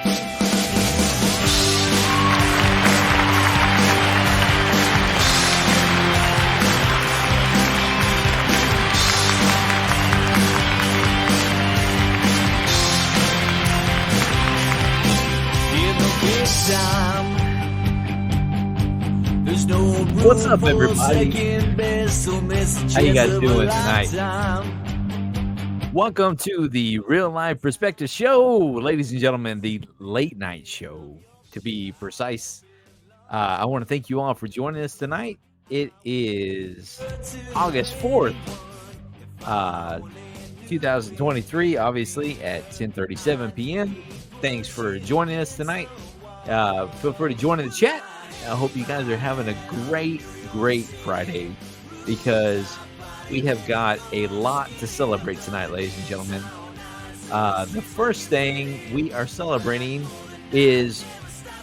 What's up, everybody? How you guys doing tonight? Welcome to the Real Life Perspective Show, ladies and gentlemen, the late night show, to be precise. I want to thank you all for joining us tonight. It is August 4th, 2023, obviously, at 10:37 p.m. Thanks for joining us tonight. Feel free to join in the chat. I hope you guys are having a great Friday, because we have got a lot to celebrate tonight, ladies and gentlemen. The first thing we are celebrating is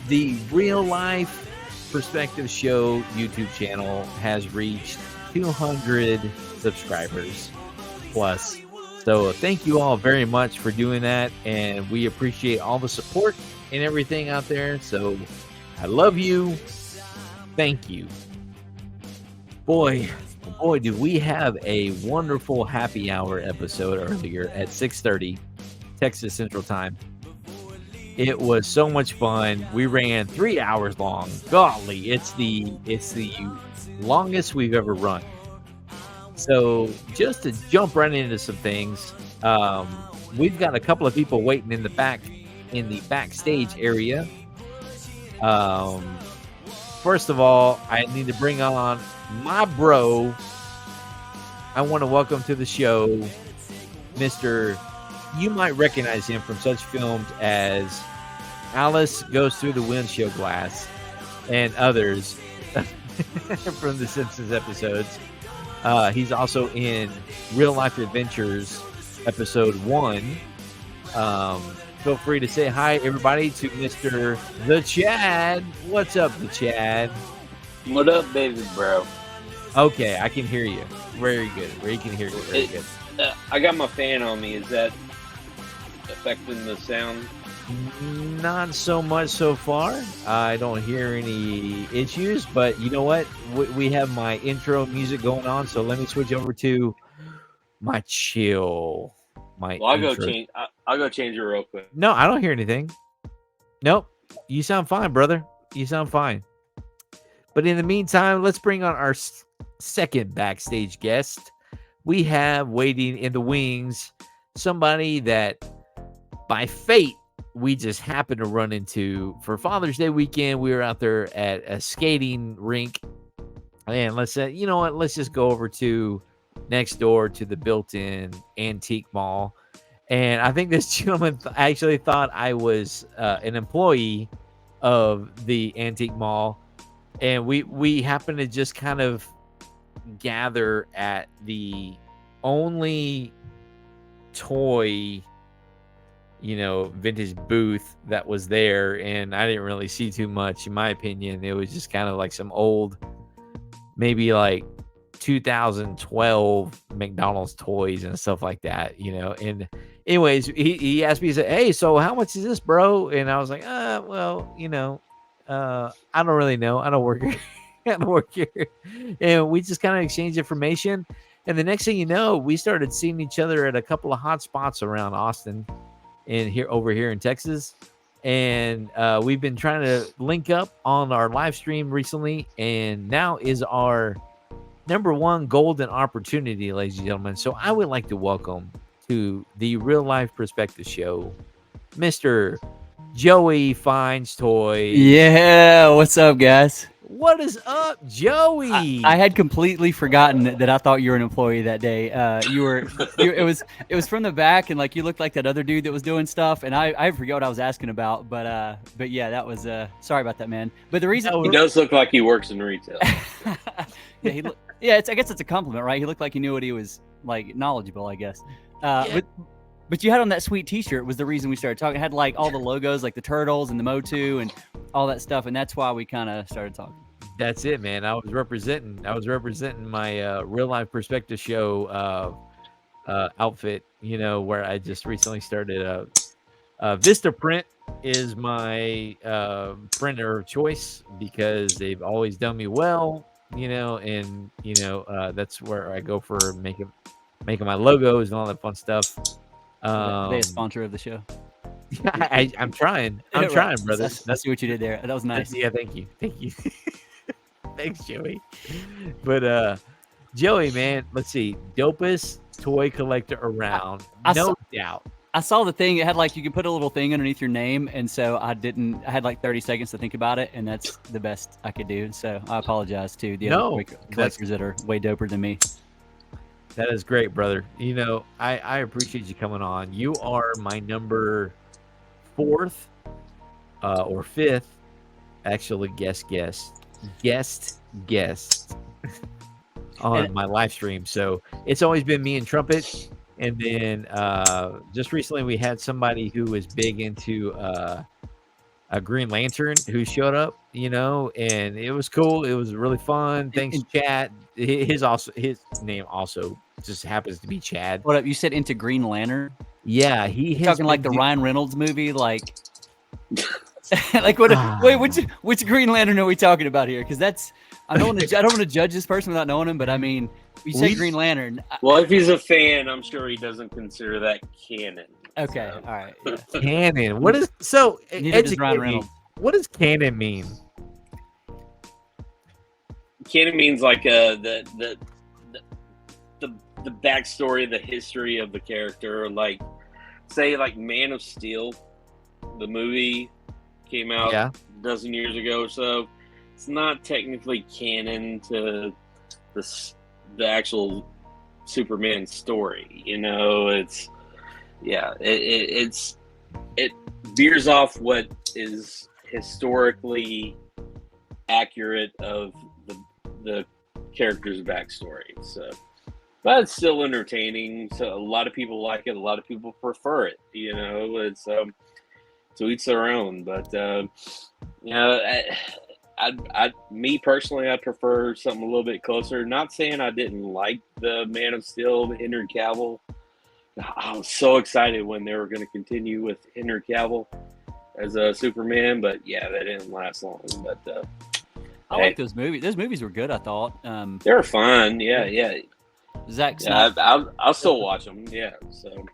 the Real Life Perspective Show YouTube channel has reached 200 subscribers plus. So thank you all very much for doing that, and we appreciate all the support and everything out there. So I love you. Thank you. Boy, did we have a wonderful happy hour episode earlier at 6:30 Texas Central Time. It was so much fun. We ran 3 hours long. Golly, it's the longest we've ever run. So just to jump right into some things, we've got a couple of people waiting in the backstage area. First of all, I need to bring on my bro. I want to welcome to the show Mr. You might recognize him from such films as Alice Goes Through the Windshield Glass and others from the Simpsons episodes. He's also in Real Life Adventures episode 1. Feel free to say hi, everybody, to Mr. The Chad. What's up, The Chad? What up, baby bro? Okay, I can hear you. Very good. We can hear you very good. I got my fan on me. Is that affecting the sound? Not so much so far. I don't hear any issues, but you know what? We have my intro music going on, so let me switch over to my chill. I'll go change it real quick. No, I don't hear anything. Nope. You sound fine, brother. You sound fine. But in the meantime, let's bring on our second backstage guest. We have waiting in the wings somebody that by fate we just happened to run into for Father's Day weekend. We were out there at a skating rink. And let's say, you know what? Let's just go over to next door to the built-in antique mall. And I think this gentleman actually thought I was an employee of the antique mall. And we happened to just kind of gather at the only toy, vintage booth that was there. And I didn't really see too much, in my opinion. It was just kind of like some old, maybe like 2012 McDonald's toys and stuff like that, And anyways, he asked me, he said, "Hey, so how much is this, bro?" And I was like, well, I don't really know. I don't work here. I don't work here. And we just kind of exchanged information. And the next thing you know, we started seeing each other at a couple of hot spots around Austin and over here in Texas. And we've been trying to link up on our live stream recently. And now is our number one golden opportunity, ladies and gentlemen. So I would like to welcome to the Real Life Perspective Show, Mr. Joey Finds Toys. Yeah, what's up, guys? What is up, Joey? I had completely forgotten that I thought you were an employee that day. It was from the back, and like you looked like that other dude that was doing stuff, and I forget what I was asking about, but yeah, that was sorry about that, man. But the reason he does look like he works in retail. Yeah, I guess it's a compliment, right? He looked like he knew what he was like, knowledgeable, I guess. But you had on that sweet T-shirt was the reason we started talking. It had like all the logos, like the turtles and the Motu and all that stuff, and that's why we kind of started talking. That's it, man. I was representing my Real Life Perspective Show outfit, where I just recently started Vistaprint is my printer of choice because they've always done me well, and that's where I go for making my logos and all that fun stuff. Are they a sponsor of the show? I'm trying. I'm Right. trying, brother. I see what you did there. That was nice. Yeah, thank you. Thanks, Joey. But Joey, man, let's see. Dopest toy collector around. No doubt. I saw the thing. It had like you could put a little thing underneath your name, and so I had like 30 seconds to think about it, and that's the best I could do. So I apologize to the other toy collectors that are way doper than me. That is great, brother. I appreciate you coming on. You are my number 4th or 5th, actually, guest on my live stream. So it's always been me and Trumpet. And then just recently we had somebody who was big into a Green Lantern who showed up, and it was cool. It was really fun. Thanks, Chad. His name also just happens to be Chad. What up? You said into Green Lantern? Yeah, he's talking like the Ryan Reynolds movie, like like what? Wait, which Green Lantern are we talking about here? Because that's I don't want to judge this person without knowing him, but I mean, you say Green Lantern. Well, if he's a fan, I'm sure he doesn't consider that canon. Okay, all right. Yeah. Canon. What is so? Neither does Ryan Reynolds. What does canon mean? Canon means like the backstory, the history of the character. Like, say, like Man of Steel, the movie came out a dozen years ago or so. It's not technically canon to the actual Superman story. It veers off what is historically accurate of the character's backstory. So, but it's still entertaining. So a lot of people like it. A lot of people prefer it. It's to each their own. But me personally, I prefer something a little bit closer. Not saying I didn't like the Man of Steel, Henry Cavill. I was so excited when they were going to continue with Henry Cavill as a Superman, but yeah, that didn't last long. But I like those movies. Those movies were good, I thought. They were fun. Yeah. Zack Snyder. I'll still watch them. Yeah. So.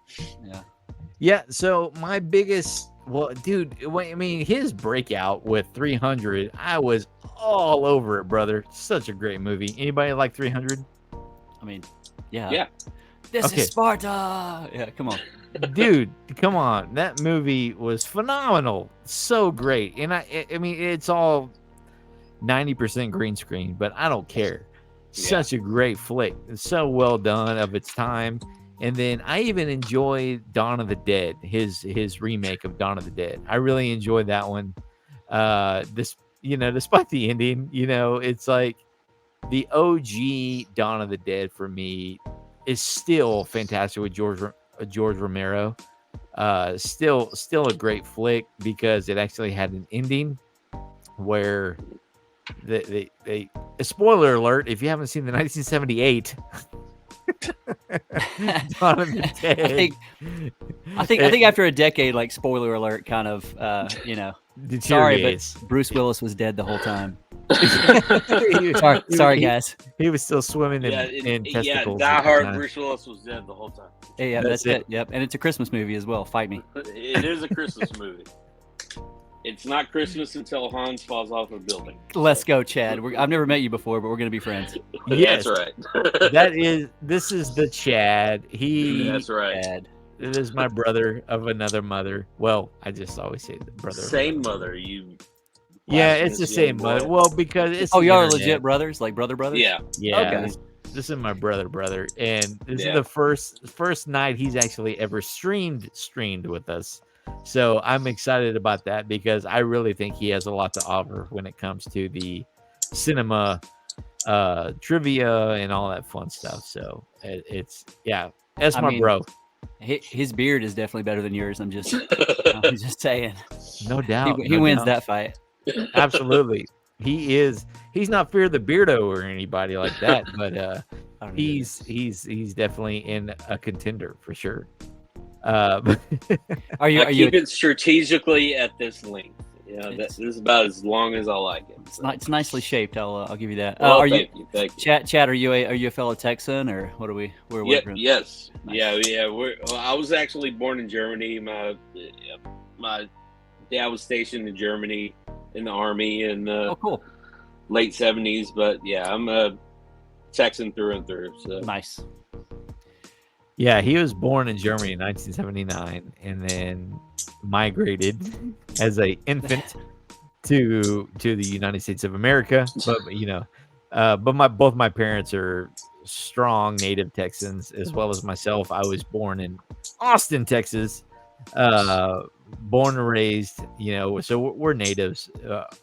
Yeah. So my biggest. Well, dude, I mean, his breakout with 300, I was all over it, brother. Such a great movie. Anybody like 300? I mean, yeah. Yeah. This is Sparta. Yeah, come on. Dude, come on. That movie was phenomenal. So great. And I mean, it's all 90% green screen, but I don't care. Such a great flick. It's so well done of its time. And then I even enjoyed Dawn of the Dead, his remake of Dawn of the Dead. I really enjoyed that one. Despite the ending, it's like the OG Dawn of the Dead for me is still fantastic with George Romero. Still a great flick because it actually had an ending where they spoiler alert if you haven't seen the 1978 Dawn of the Dead. I think after a decade, like spoiler alert, kind of sorry, but Bruce Willis was dead the whole time. sorry, guys. He was still swimming in testicles. Die Hard Bruce Willis was dead the whole time. Yeah, that's it. Yep, and it's a Christmas movie as well. Fight me. It is a Christmas movie. It's not Christmas until Hans falls off a building. Let's go, Chad. I've never met you before, but we're gonna be friends. Yes, that's right. This is the Chad. That's right. Chad. It is my brother of another mother. Well, I just always say the brother. Same mother. Yeah, it's the same mother. Well, because it's y'all are legit brothers, like brother brothers. Yeah. Okay. This is my brother, and this is the first night he's actually ever streamed with us. So I'm excited about that because I really think he has a lot to offer when it comes to the cinema trivia and all that fun stuff. So that's my bro. His beard is definitely better than yours. I'm just saying. No doubt. He wins that fight. Absolutely. He's not Fear the Beardo or anybody like that, but he's definitely in a contender for sure. Are you? I Are keep you? it strategically at this length. Yeah, this is about as long as I like it. It's nicely shaped. I'll give you that. Well, Are thank you? you. Chat. Are you a fellow Texan, or what are we? Where are we Yep. from? Yes. Nice. Yeah. I was actually born in Germany. My dad was stationed in Germany in the army in the Oh, cool. late '70s. But yeah, I'm a Texan through and through. So Nice. Yeah, he was born in Germany in 1979 and then migrated as a infant to the United States of America. But both my parents are strong native Texans as well as myself. I was born in Austin, Texas. Born and raised, so we're natives,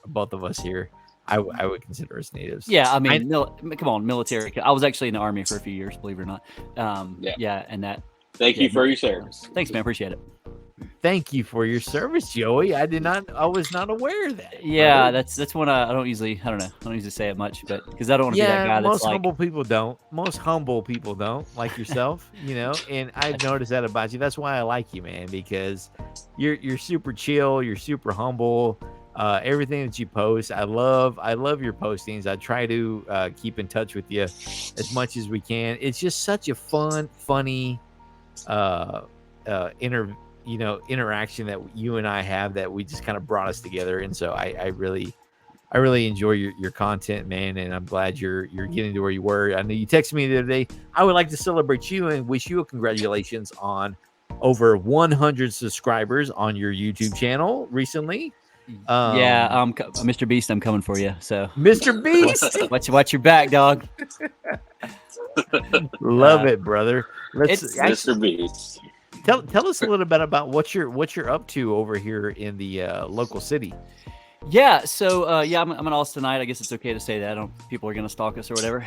both of us here. I would consider us natives. Yeah, I mean, come on, military. I was actually in the army for a few years, believe it or not. Yeah, and that. Thank you for your service. Thanks, man. Appreciate it. Thank you for your service, Joey. I was not aware of that. Yeah, brother. that's one I don't usually say it much, but because I don't want to be that guy that's most like. humble people don't. Most humble people don't, like yourself, and I've noticed that about you. That's why I like you, man, because you're super chill, you're super humble. Everything that you post, I love your postings. I try to keep in touch with you as much as we can. It's just such a funny interaction that you and I have that we just kind of brought us together. And so I really enjoy your content, man. And I'm glad you're getting to where you were. I know you texted me the other day. I would like to celebrate you and wish you a congratulations on over 100 subscribers on your YouTube channel recently. Mr. Beast, I'm coming for you. So Mr. Beast, watch your back, dog. Love it, brother. Mr. Beast. Tell us a little bit about what you're up to over here in the local city. Yeah, so I'm in Austin tonight. I guess it's okay to say that. People are gonna stalk us or whatever.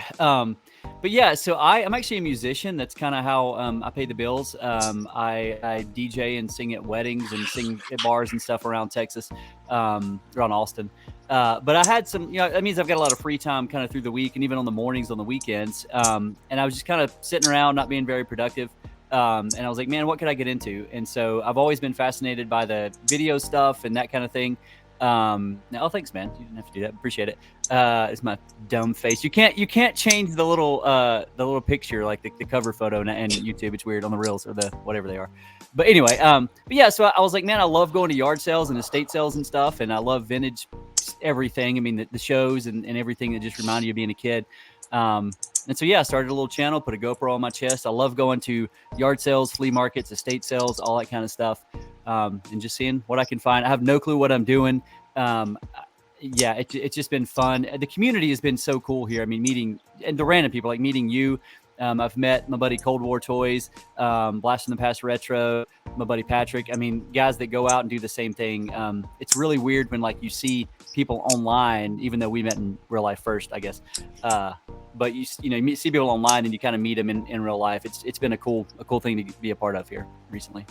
But yeah, so I'm actually a musician. That's kind of how I pay the bills. I DJ and sing at weddings and sing at bars and stuff around Texas, around Austin. But I had some, that means I've got a lot of free time kind of through the week and even on the mornings, on the weekends. And I was just kind of sitting around, not being very productive. And I was like, man, what could I get into? And so I've always been fascinated by the video stuff and that kind of thing. Thanks, man. You didn't have to do that. Appreciate it. It's my dumb face. You can't change the little picture, like the cover photo and YouTube. It's weird on the reels or the whatever they are. But anyway, so I was like, man, I love going to yard sales and estate sales and stuff, and I love vintage everything. I mean, the shows and everything that just remind you of being a kid. And so, I started a little channel, put a GoPro on my chest. I love going to yard sales, flea markets, estate sales, all that kind of stuff. And just seeing what I can find. I have no clue what I'm doing. It's just been fun. The community has been so cool here. I mean, meeting and the random people, like meeting you. I've met my buddy Cold War Toys, Blast in the Past Retro, my buddy Patrick. I mean, guys that go out and do the same thing. It's really weird when like you see people online, even though we met in real life first, I guess. But you see people online and you kind of meet them in real life. It's been a cool thing to be a part of here recently.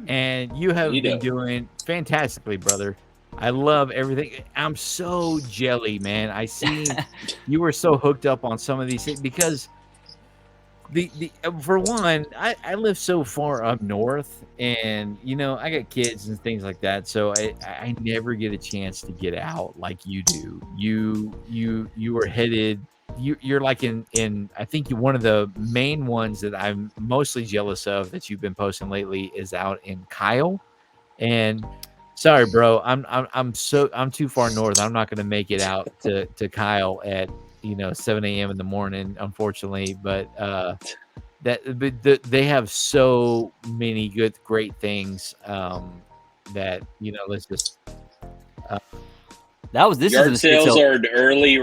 And you have been doing fantastically, brother. I love everything. I'm so jelly, man. I see you were so hooked up on some of these things because for one, I live so far up north, and I got kids and things like that, so I never get a chance to get out like you do. You were headed. You're like in I think one of the main ones that I'm mostly jealous of that you've been posting lately is out in Kyle. And sorry, bro, I'm too far north. I'm not going to make it out to Kyle at 7 a.m. in the morning, unfortunately. But they have so many great things that let's just. Yard sales are an early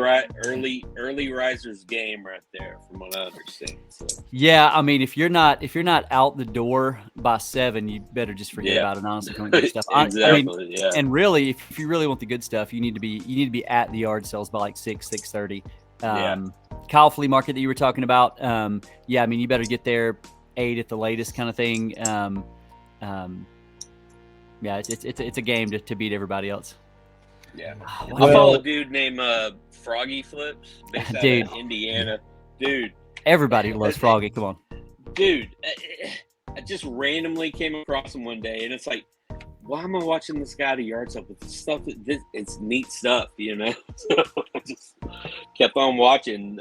risers game right there, from what I understand. So. Yeah, I mean, if you're not out the door by 7, you better just forget about it. Honestly, coming good stuff. Exactly. And really, if you really want the good stuff, you need to be at the yard sales by like 6:30. Kyle Flea Market that you were talking about. I mean, you better get there 8 at the latest, kind of thing. It's a game to beat everybody else. Yeah, I follow a dude named Froggy Flips, based out of Indiana. Dude, everybody loves Froggy. Come on, dude. I just randomly came across him one day, and it's like, why am I watching this guy at a yard sale with this stuff? It's neat stuff, you know. So I just kept on watching.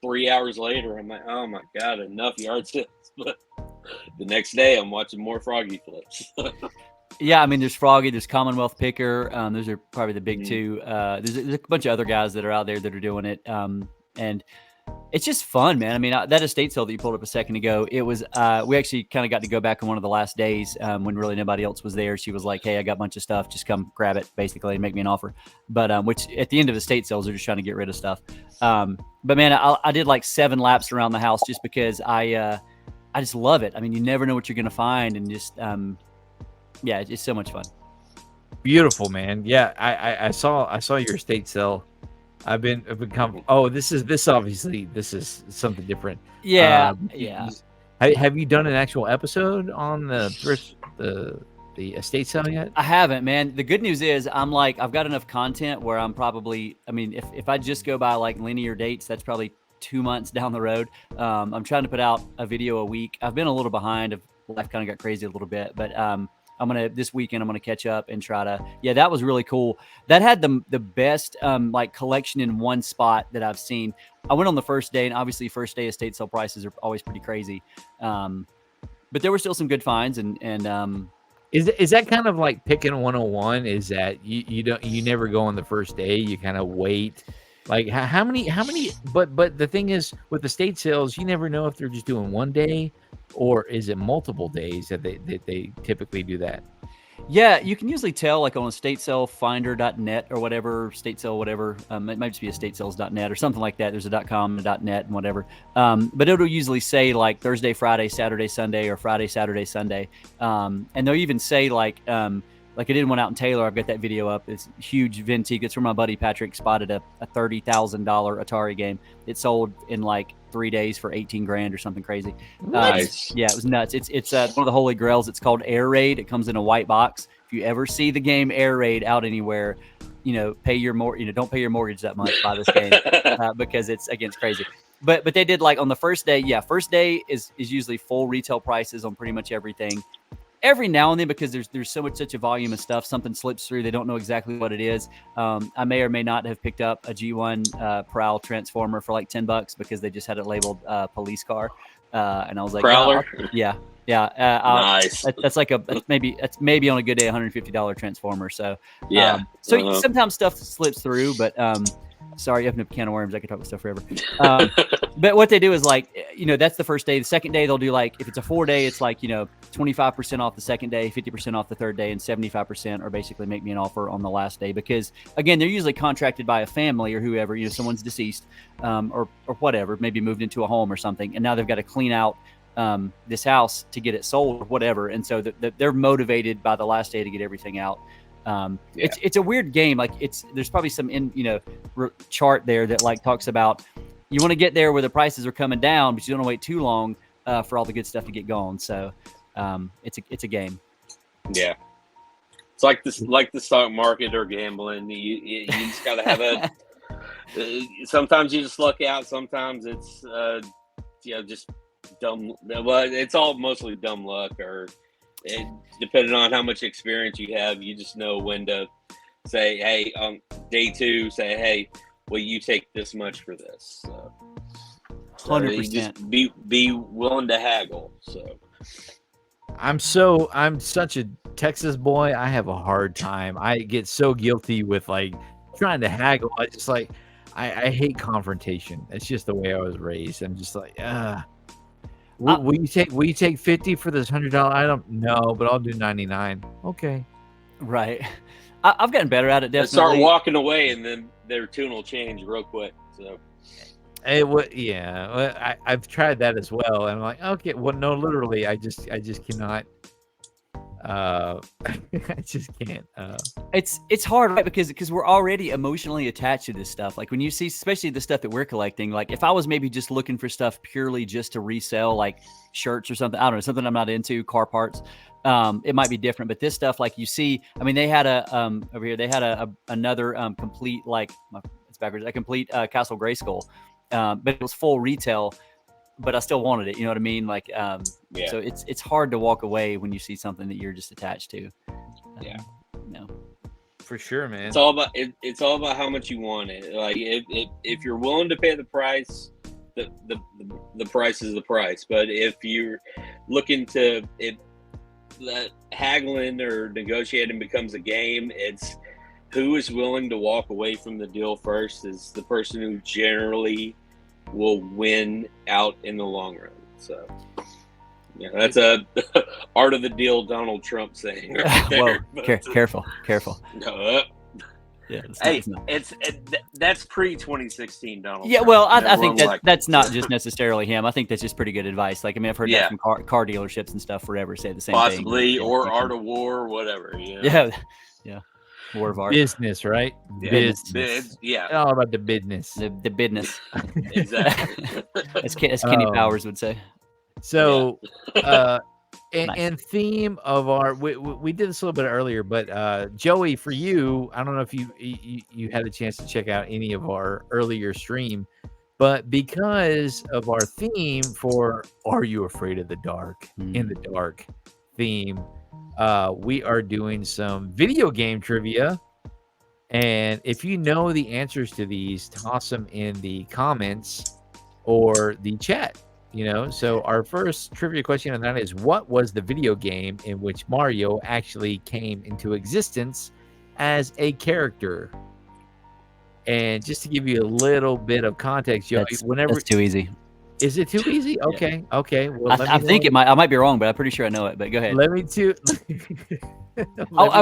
3 hours later, I'm like, oh my god, enough yard sales. But the next day, I'm watching more Froggy flips. Yeah, I mean, there's Froggy, there's Commonwealth Picker. Those are probably the big two. There's a bunch of other guys that are out there that are doing it. And it's just fun, man. I mean, that estate sale that you pulled up a second ago, it was, we actually kind of got to go back on one of the last days when really nobody else was there. She was like, hey, I got a bunch of stuff. Just come grab it, basically, and make me an offer. But which at the end of estate sales, they're just trying to get rid of stuff. But man, I did like 7 laps around the house just because I just love it. I mean, you never know what you're going to find. And just, yeah, it's so much fun. Beautiful, man. Yeah, I saw your estate sale. I've become. Oh, this is obviously something different. Yeah, yeah. Have you done an actual episode on the estate sale yet? I haven't, man. The good news is I've got enough content where I'm probably. I mean, if I just go by like linear dates, that's probably 2 months down the road. I'm trying to put out a video a week. I've been a little behind. Life kind of got crazy a little bit, but this weekend I'm gonna catch up and try to. Yeah, that was really cool. That had the best like collection in one spot that I've seen. I went on the first day, and obviously first day estate sale prices are always pretty crazy. But there were still some good finds, and is that kind of like picking 101? Is that you never go on the first day, you kind of wait? Like how many? But the thing is, with estate sales, you never know if they're just doing one day, or is it multiple days that they typically do that? Yeah, you can usually tell like on estatesalefinder.net or whatever, estate sale, whatever. It might just be estatesales.net or something like that. There's a .com and .net and whatever. But it'll usually say like Thursday, Friday, Saturday, Sunday, or Friday, Saturday, Sunday. And they'll even say like I did one out in Taylor. I've got that video up. It's huge Ventique. It's where my buddy Patrick spotted a $30,000 Atari game. It sold in like 3 days for 18 grand or something crazy. Nice. Yeah, it was nuts. It's one of the holy grails. It's called Air Raid. It comes in a white box. If you ever see the game Air Raid out anywhere, don't pay your mortgage that much by this game because it's crazy. But they did like on the first day. Yeah, first day is usually full retail prices on pretty much everything. Every now and then, because there's such a volume of stuff, something slips through. They don't know exactly what it is. I may or may not have picked up a G1 Prowl transformer for like $10 because they just had it labeled police car, and I was like, Prowler. Yeah. Nice. That's maybe on a good day $150 transformer. So yeah. Sometimes stuff slips through, but sorry, you opened up a can of worms. I could talk about stuff forever. But what they do is like, that's the first day. The second day, they'll do like, if it's a 4-day, it's like, 25% off the second day, 50% off the third day, and 75% or basically make me an offer on the last day. Because again, they're usually contracted by a family or whoever, someone's deceased or whatever, maybe moved into a home or something. And now they've got to clean out this house to get it sold or whatever. And so they're motivated by the last day to get everything out. It's a weird game. Like there's probably some chart there that like talks about you want to get there where the prices are coming down, but you don't want to wait too long for all the good stuff to get going. So it's a game. Yeah, it's like the stock market or gambling. You just gotta have a. Sometimes you just luck out. Sometimes it's just dumb. Well, it's all mostly dumb luck or. Depending on how much experience you have, you just know when to say, hey, on day 2, say, hey, will you take this much for this? So 100%. Just be willing to haggle. So I'm such a Texas boy. I have a hard time. I get so guilty with like trying to haggle. I just like I hate confrontation. It's just the way I was raised. I'm just like, Will you take 50 for this $100 item? No, but I'll do 99. Okay. Right. I've gotten better at it. Definitely. Start walking away, and then their tune will change real quick. So. I've tried that as well, and I'm like, okay, well, no, literally, I just cannot. I just can't. It's hard, right? Because we're already emotionally attached to this stuff. Like when you see, especially the stuff that we're collecting. Like if I was maybe just looking for stuff purely just to resell, like shirts or something, I don't know, something I'm not into, car parts. It might be different, but this stuff, like you see, I mean, they had over here, they had another complete, like it's backwards, a complete Castle Grayskull, but it was full retail. but I still wanted it. You know what I mean? Like, Yeah. so it's hard to walk away when you see something that you're just attached to. Yeah. No. For sure, man. It's all about it's all about how much you want it. Like if you're willing to pay the price, the price is the price. But if you're looking to, if that haggling or negotiating becomes a game, it's who is willing to walk away from the deal first is the person who generally will win out in the long run. So yeah, that's a art of the deal Donald Trump saying right there. Whoa, careful. No, Yeah, hey, that's pre-2016 Donald yeah, Trump. well, I Never think elected. that's not just necessarily him. I think that's just pretty good advice. Like, I mean, I've heard Yeah. that from car dealerships and stuff forever say the same possibly, thing. or Yeah, Art of War, or whatever. You know? Yeah. War of Art. Business, right? Yeah. Business. Yeah, All about the business. The business. exactly. as Kenny Powers would say. So, Nice. and theme of our we did this a little bit earlier, but Joey, for you, I don't know if you had a chance to check out any of our earlier stream, but because of our theme for "Are You Afraid of the Dark?" in the dark theme, we are doing some video game trivia. And if you know the answers to these, toss them in the comments or the chat. So our first trivia question on that is, what was the video game in which Mario actually came into existence as a character? And just to give you a little bit of context, Joey, That's too easy. Is it too easy? Okay. Yeah. Okay. Well, I think I might be wrong, but I'm pretty sure I know it. But go ahead. Let me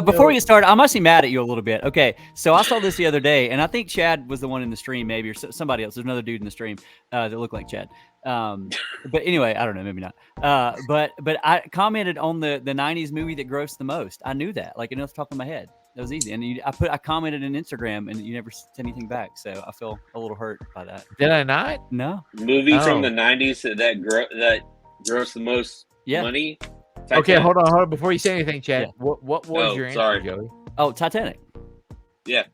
Before we get started, I'm actually mad at you a little bit. Okay, so I saw this the other day, and I think Chad was the one in the stream, maybe, or somebody else. There's another dude in the stream that looked like Chad. But anyway, I don't know, maybe not. But I commented on the 90s movie that grossed the most. I knew that, like, off the top of my head. That was easy. And I commented on Instagram, and you never said anything back. So I feel a little hurt by that. Did I not? No. Movie from the 90s that grossed the most money. Titanic. Okay, hold on. Before you say anything, Chad, Yeah. what was your answer, Joey? Oh, Titanic. Yeah.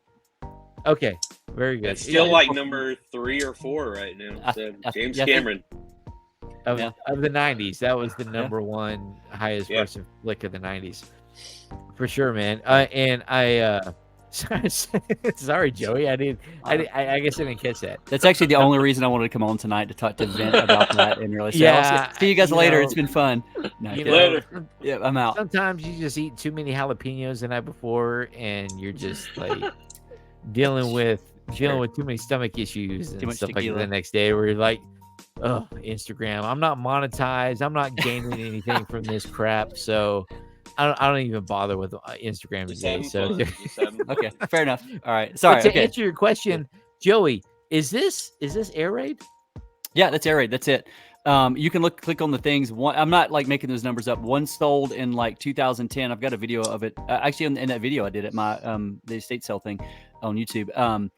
Okay, very good. It's still like number 3 or 4 right now. So James Cameron. Of the 90s, that was the number one highest grossing flick of the 90s. For sure, man. And I sorry, Joey. I guess I didn't catch that. That's actually the only reason I wanted to come on tonight to talk to vent about that and really say, see you guys later. It's been fun. No, later. Yeah, I'm out. Sometimes you just eat too many jalapenos the night before, and you're just like dealing with too many stomach issues and stuff like that the next day, where you're like, oh, Instagram, I'm not monetized. I'm not gaining anything from this crap. So I don't even bother with Instagram today. So okay, fair enough. All right, sorry. To answer your question, Joey, is this air raid? Yeah, that's air raid. That's it. You can click on the things. I'm not like making those numbers up. One sold in like 2010. I've got a video of it. Actually, in that video I did at my the estate sale thing on YouTube.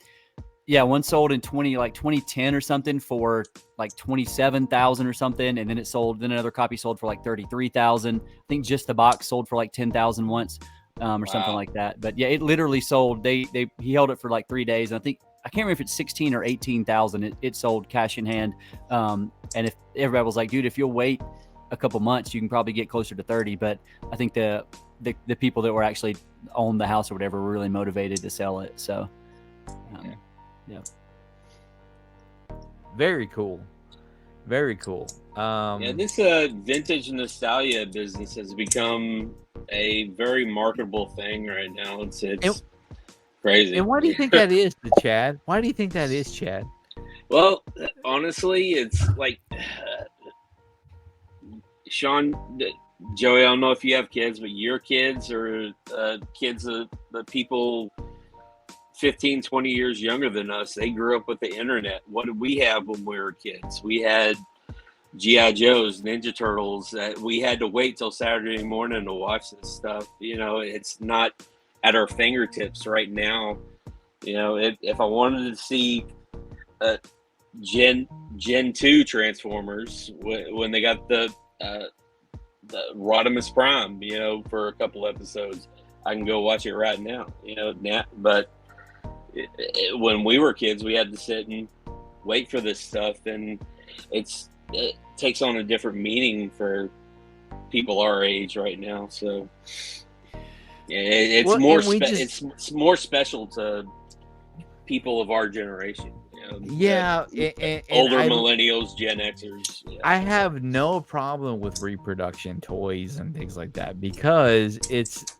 Yeah, one sold in 2010 or something for like 27,000 or something, and then it sold. Then another copy sold for like 33,000. I think just the box sold for like 10,000 once, or something like that. But yeah, it literally sold. He held it for like 3 days, and I can't remember if it's 16 or 18,000. It sold cash in hand. And if everybody was like, dude, if you'll wait a couple months, you can probably get closer to 30. But I think the people that were actually owned the house or whatever were really motivated to sell it. So. Yeah. Very cool. Very cool. This vintage nostalgia business has become a very marketable thing right now. It's crazy. And why do you think that is, Chad? Why do you think that is, Chad? Well, honestly, it's like Sean, Joey, I don't know if you have kids, but your kids or kids of the people 15, 20 years younger than us, they grew up with the internet. What did we have when we were kids? We had G.I. Joes, Ninja Turtles. We had to wait till Saturday morning to watch this stuff. It's not at our fingertips right now. If I wanted to see Gen 2 Transformers when they got the Rodimus Prime, for a couple episodes, I can go watch it right now. But when we were kids, we had to sit and wait for this stuff, and it's it takes on a different meaning for people our age right now. So it's Well, more and we just- it's more special to people of our generation. You know, Yeah, that older millennials, Gen Xers. Yeah. I have no problem with reproduction toys and things like that because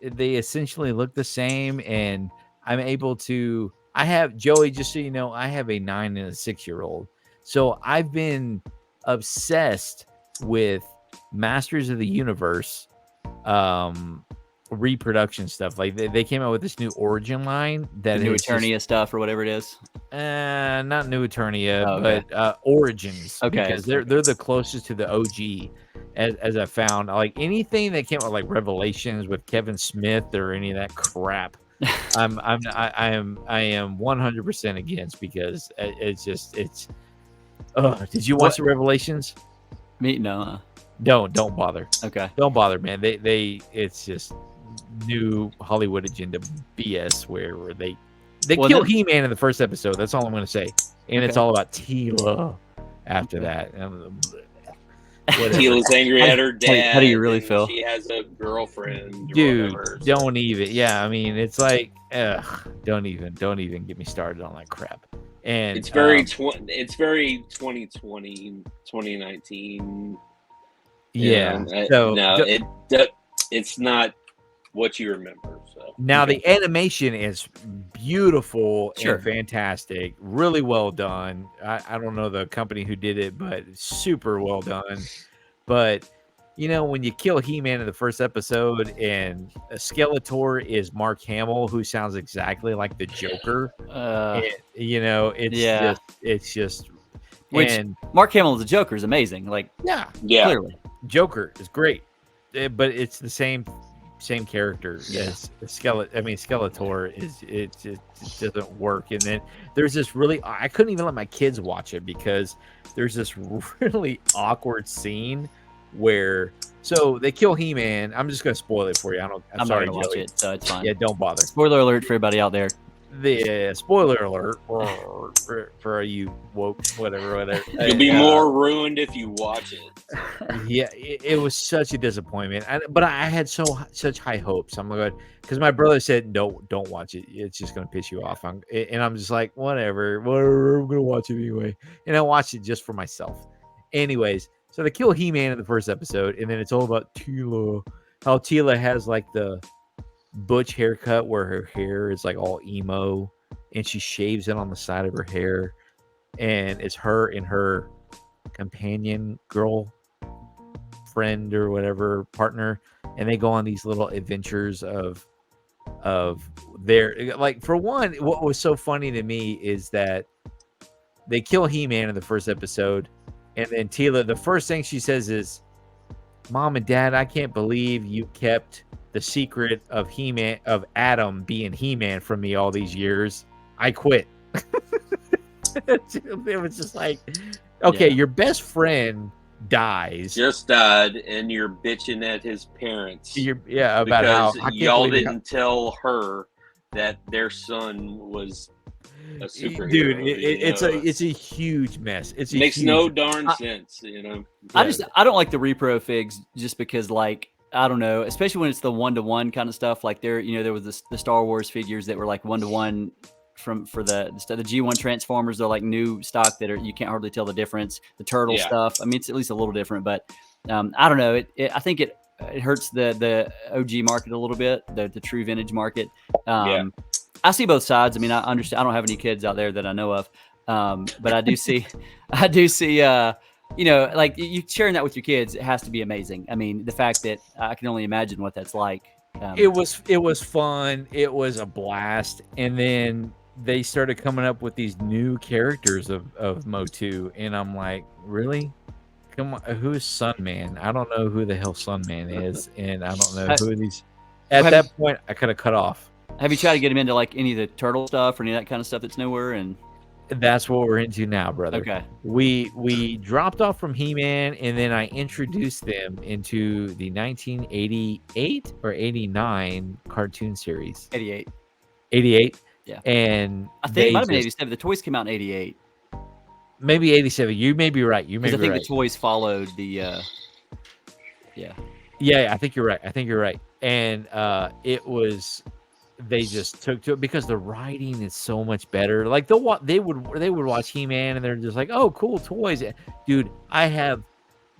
they essentially look the same, and I'm able to. I have Joey. Just so you know, I have a 9 and a 6-year-old, so I've been obsessed with Masters of the Universe reproduction stuff. Like they came out with this new Origin line that The new is Eternia stuff or whatever it is. not New Eternia, Oh, okay. but Origins. Okay, Because they're the closest to the OG as I found. Like anything that came out like Revelations with Kevin Smith or any of that crap. I am 100% against because it's did you watch the Revelations? Me no. Don't bother. Okay. Don't bother, man. It's just new Hollywood agenda BS where they kill He-Man in the first episode. That's all I'm going to say. And it's all about Teela after that. Teela's angry at her dad. How do you really feel? She has a girlfriend. Dude, whatever, so. don't even. Yeah, I mean, it's like, don't even get me started on that crap. And it's very 2020, 2019. Yeah. It's not what you remember. So now the animation is beautiful Sure. and fantastic, really well done. I don't know the company who did it, but super well done. But you know, when you kill He-Man in the first episode and Skeletor is Mark Hamill, who sounds exactly like the Joker, you know, it's just which and Mark Hamill as the Joker is amazing. Like yeah, clearly. Joker is great, but it's the same character as Skeletor it doesn't work. And then there's this I couldn't even let my kids watch it because there's this really awkward scene where they kill He-Man. I'm just gonna spoil it for you. I'm sorry, not gonna watch Joey. it, so it's fine. Yeah, don't bother. Spoiler alert for everybody out there. The spoiler alert for you woke whatever. You'll be more ruined if you watch it. Yeah, it was such a disappointment. But I had such high hopes. I'm like, because my brother said no, don't watch it. It's just gonna piss you off. And I'm just like, whatever. I'm gonna watch it anyway. And I watched it just for myself. Anyways, so they kill He-Man in the first episode, and then it's all about Teela. How Teela has like the butch haircut where her hair is like all emo and she shaves it on the side of her hair, and it's her and her companion girl friend or whatever partner, and they go on these little adventures of their, like, for one, what was so funny to me is that they kill He-Man in the first episode, and then Teela, the first thing she says is, "Mom and Dad, I can't believe you kept the secret of He-Man, of Adam being He-Man from me all these years. I quit." It was just like, okay, your best friend just died, and you're bitching at his parents. About how y'all didn't tell her that their son was a superhero. Dude, it's a huge mess. It makes no darn sense, you know. I don't like the repro figs just because, like, I don't know, especially when it's the 1-to-1 kind of stuff. Like there was the Star Wars figures that were like 1-to-1 for the G1 Transformers. They're like new stock that you can't hardly tell the difference. The turtle stuff, I mean, it's at least a little different, but I don't know. I think it hurts the OG market a little bit, the true vintage market. I see both sides. I mean, I understand. I don't have any kids out there that I know of, but I do see, you know, like you sharing that with your kids, it has to be amazing. I mean, the fact that I can only imagine what that's like. It was fun. It was a blast. And then they started coming up with these new characters of Motu, and I'm like, really? Come on, who's Sunman? I don't know who the hell Sunman is, and I don't know who these. At that point, I could have cut off. Have you tried to get him into like any of the turtle stuff or any of that kind of stuff that's newer? And that's what we're into now, brother. Okay. We dropped off from He-Man, and then I introduced them into the 1988 or 89 cartoon series. 88. 88. Yeah. And I think it might have been 87. The toys came out in 88. maybe 87. You may be right. You may Because be I think right. the toys followed the. Yeah, I think you're right. And it was, they just took to it because the writing is so much better. Like they would watch He-Man and they're just like, oh, cool toys, dude. I have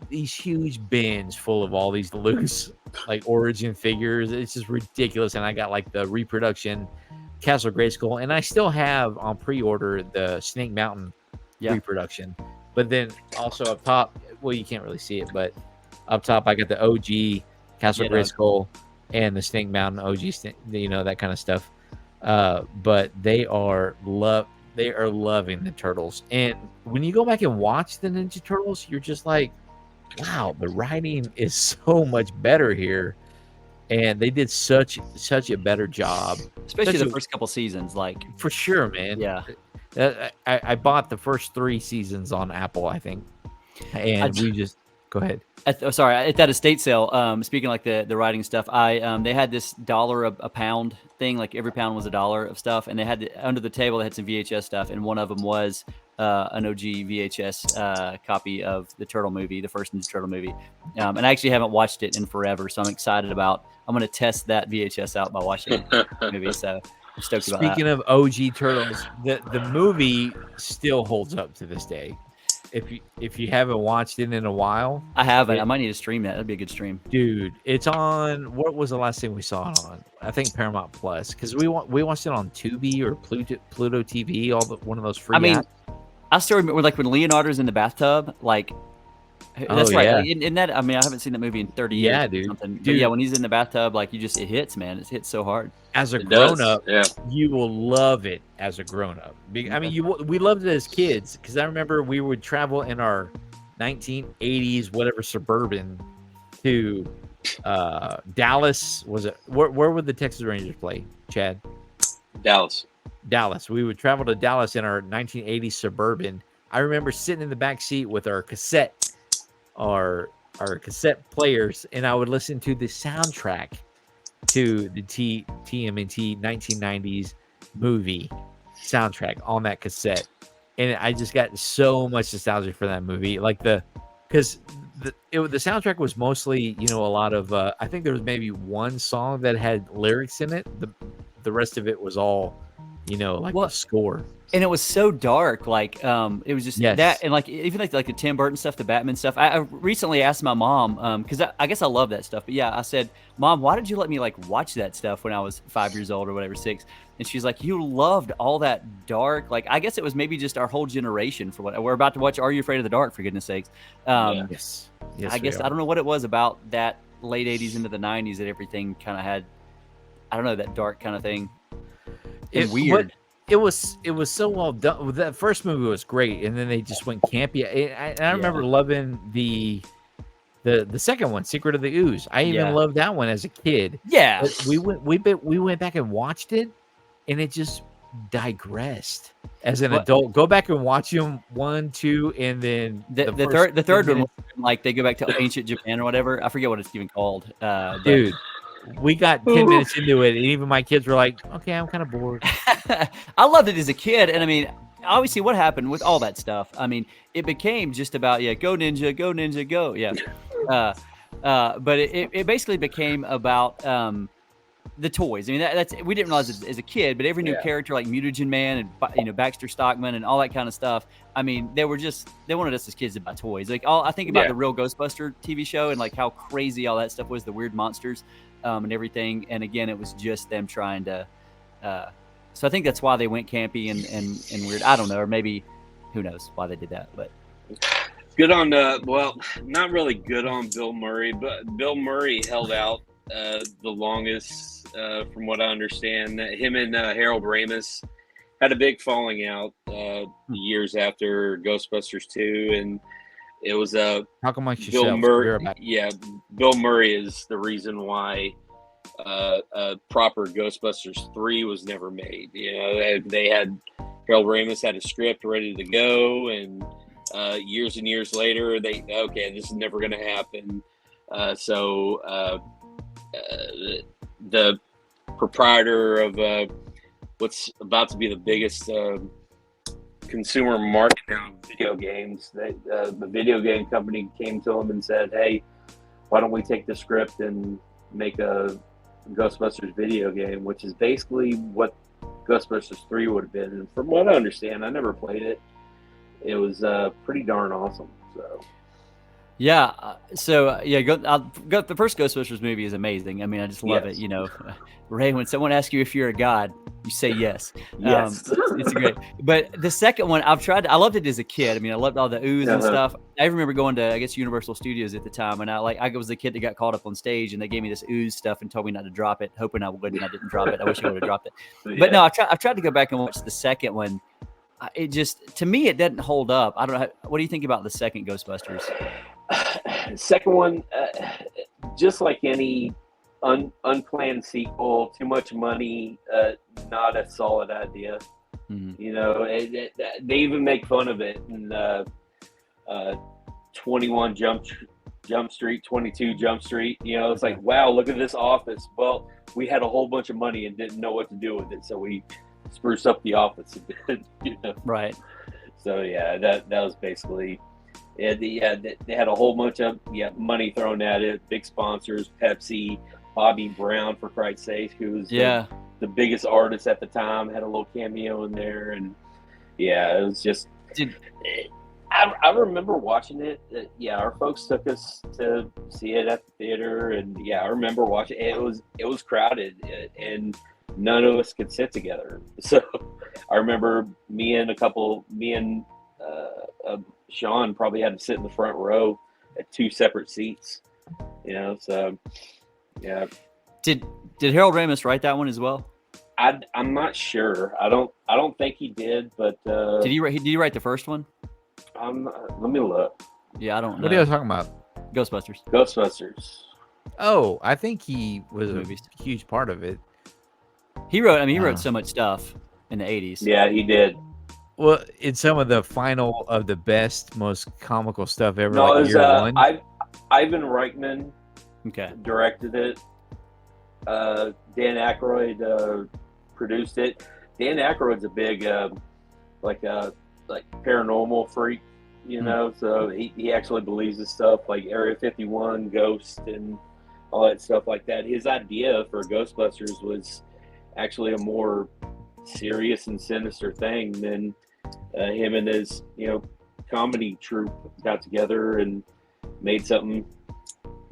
these huge bins full of all these loose like origin figures. It's just ridiculous. And I got like the reproduction Castle Grayskull, and I still have on pre-order the Snake Mountain reproduction. But then also up top, well, you can't really see it, but up top I got the OG Castle Grayskull and the Snake Mountain OG, that kind of stuff. But they are loving the Turtles. And when you go back and watch the Ninja Turtles, you're just like, wow, the writing is so much better here. And they did such a better job, especially the first couple seasons, like for sure, man. Yeah, I bought the first 3 seasons on Apple, I think, and we just go ahead. At that estate sale, speaking like the writing stuff, they had this $1 a pound thing, like every pound was $1 of stuff, and they had under the table they had some VHS stuff, and one of them was an OG VHS copy of the Turtle movie, the first Ninja Turtle movie, and I actually haven't watched it in forever, so I'm excited about. I'm going to test that VHS out by watching the movie, so I'm stoked about that. Speaking of OG Turtles, the movie still holds up to this day. If you haven't watched it in a while, I haven't. I might need to stream that. That'd be a good stream, dude. It's on. What was the last thing we saw it on? I think Paramount Plus, because we watched it on Tubi or Pluto TV, one of those free. Apps. I still remember like when Leonardo's in the bathtub, like. That's right. Like, in that, I haven't seen that movie in 30 years. Yeah, dude. But yeah, when he's in the bathtub, like it hits, man. It hits so hard. As a grown-up, you will love it as a grown-up. I mean, we loved it as kids because I remember we would travel in our 1980s whatever Suburban to Dallas. Was it where would the Texas Rangers play, Chad? Dallas. We would travel to Dallas in our 1980s Suburban. I remember sitting in the back seat with our cassette players, and I would listen to the soundtrack to the TMNT 1990s movie soundtrack on that cassette, and I just got so much nostalgia for that movie. Like because the soundtrack was mostly a lot of I think there was maybe one song that had lyrics in it. The rest of it was all the score. And it was so dark, like it was just that, and like even like the Tim Burton stuff, the Batman stuff. I recently asked my mom because I guess I love that stuff. But yeah, I said, Mom, why did you let me like watch that stuff when I was 5 years old or whatever, 6? And she's like, you loved all that dark. Like I guess it was maybe just our whole generation for what we're about to watch. Are You Afraid of the Dark? For goodness sakes. Yes, I guess I don't know what it was about that late 80s into the 90s that everything kind of had. I don't know, that dark kind of thing. And weird. It was so well done. That first movie was great, and then they just went campy. I remember loving the second one, Secret of the Ooze. I even loved that one as a kid. Yeah, but we went back and watched it, and it just digressed. As an adult, go back and watch them 1, 2, and then the third one, like they go back to ancient Japan or whatever. I forget what it's even called. Dude. We got 10 minutes into it, and even my kids were like, okay, I'm kind of bored. I loved it as a kid, and obviously what happened with all that stuff, it became just about, go ninja, go. Yeah. But it basically became about the toys. That's we didn't realize it as a kid, but every new character like Mutagen Man and Baxter Stockman and all that kind of stuff. They wanted us as kids to buy toys. Like I think about the Real Ghostbuster TV show and like how crazy all that stuff was, the weird monsters and everything. And again, it was just them trying to. So I think that's why they went campy and weird. I don't know, or maybe who knows why they did that, but. Good on not really good on Bill Murray, but Bill Murray held out the longest, from what I understand. Him and Harold Ramis had a big falling out years after Ghostbusters 2, and it was how come Bill Murray. Yeah, Bill Murray is the reason why proper Ghostbusters 3 was never made. They had Harold Ramis had a script ready to go, and years and years later, this is never going to happen. So the proprietor of what's about to be the biggest consumer marketing of video games. The video game company came to them and said, "Hey, why don't we take the script and make a Ghostbusters video game?" Which is basically what Ghostbusters 3 would have been. And from what I understand, I never played it. It was pretty darn awesome. So. Yeah. Go. The first Ghostbusters movie is amazing. I mean, I just love it. You know, Ray, when someone asks you if you're a god, you say yes. Yes. It's great. But the second one, I loved it as a kid. I mean, I loved all the ooze and stuff. I remember going to, I guess, Universal Studios at the time, and I was the kid that got called up on stage, and they gave me this ooze stuff and told me not to drop it, hoping I would, and I didn't drop it. I wish I would have dropped it. But no, I tried to go back and watch the second one. It just, to me, it doesn't hold up. I don't know. What do you think about the second Ghostbusters? Second one, just like any unplanned sequel, too much money, not a solid idea. Mm-hmm. You know, they even make fun of it in 21 Jump Street, 22 Jump Street. You know, it's like, wow, look at this office. Well, we had a whole bunch of money and didn't know what to do with it, so we spruce up the office a bit. You know? Right. So yeah, that was basically. They had a whole bunch of money thrown at it. Big sponsors, Pepsi, Bobby Brown, for Christ's sake, who was the biggest artist at the time, had a little cameo in there, and it was just. I remember watching it. Our folks took us to see it at the theater, and I remember watching it. It was crowded, and none of us could sit together. So I remember me and Sean probably had to sit in the front row at 2 separate seats, you know. So, yeah. Did Harold Ramis write that one as well? I'm not sure. I don't think he did, but did he write the first one? Let me look. Yeah, I don't know. What are you talking about? Ghostbusters. Oh, I think he was a huge part of it. He wrote so much stuff in the 80s. Yeah, he did. Well, it's some of the final of the best, most comical stuff ever. No, it was year one. Ivan Reitman. Okay. Directed it. Dan Aykroyd produced it. Dan Aykroyd's a big like paranormal freak, you know. So he actually believes in stuff like Area 51, Ghost, and all that stuff like that. His idea for Ghostbusters was actually a more serious and sinister thing than him and his comedy troupe got together and made something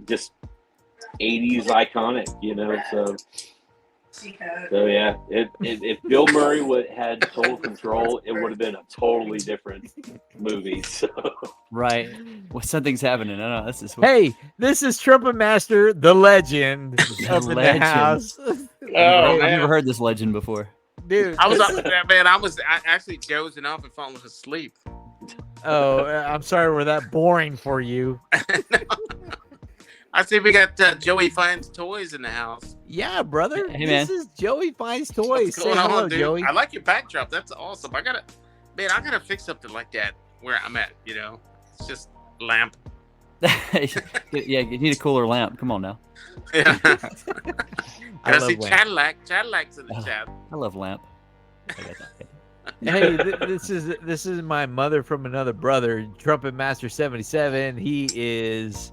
just 80s iconic, you know. So yeah, if Bill Murray had total control, it would have been a totally different movie. So. Right. Well, something's happening. I know this is. Hey, this is Trumpet Master, the legend, up in the house. I've never heard this legend before. Dude, I was up there, man. I was actually dozing off and falling asleep. Oh, I'm sorry we're that boring for you. I see we got Joey Finds Toys in the house. Yeah, brother. Hey, this is Joey Finds Toys. What's Say going hello, on, dude? Joey. I like your backdrop. That's awesome. I gotta fix something like that where I'm at. You know, it's just lamp. Yeah, you need a cooler lamp. Come on now. Yeah. I see lamp. Chadlac's in the chat. I love lamp. Hey, this is my mother from another brother, Trumpet Master 77. He is.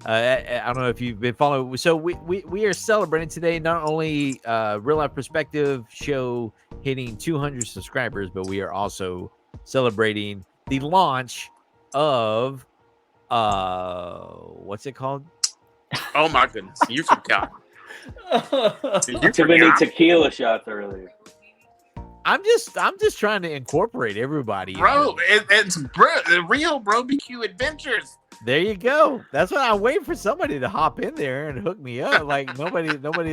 I don't know if you've been following. So we are celebrating today not only Real Life Perspective show hitting 200 subscribers, but we are also celebrating the launch of what's it called? Oh my goodness, you forgot. Too many tequila shots earlier. I'm just trying to incorporate everybody. Bro, it's the real BBQ Adventures. There you go. That's why I'm waiting for somebody to hop in there and hook me up. Like nobody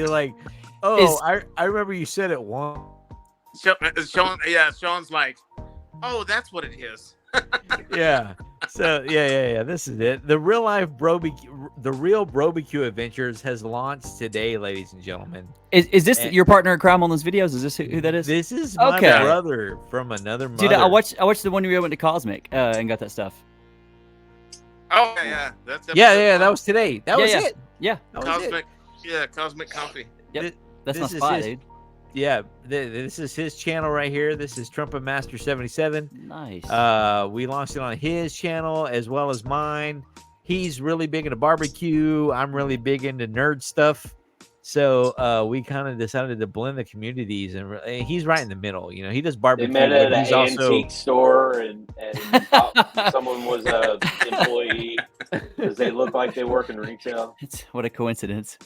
like, I remember you said it once. Sean's like, oh, that's what it is. Yeah. So yeah. This is it. The real BBQ Adventures has launched today, ladies and gentlemen. Is this your partner in crime on those videos? Is this who that is? This is my brother from another mother. Dude, I watched the one we went to Cosmic and got that stuff. Oh yeah, that was today. That was it. Yeah, that was Cosmic, Cosmic Coffee. Yep, that's my spot, dude. Yeah, this is his channel right here. This is Trumpet Master 77. Nice. We launched it on his channel as well as mine. He's really big into barbecue. I'm really big into nerd stuff. So we kind of decided to blend the communities, and he's right in the middle. You know, he does They barbecue, met at but an he's also antique store, and someone was a employee because they look like they work in retail. What a coincidence.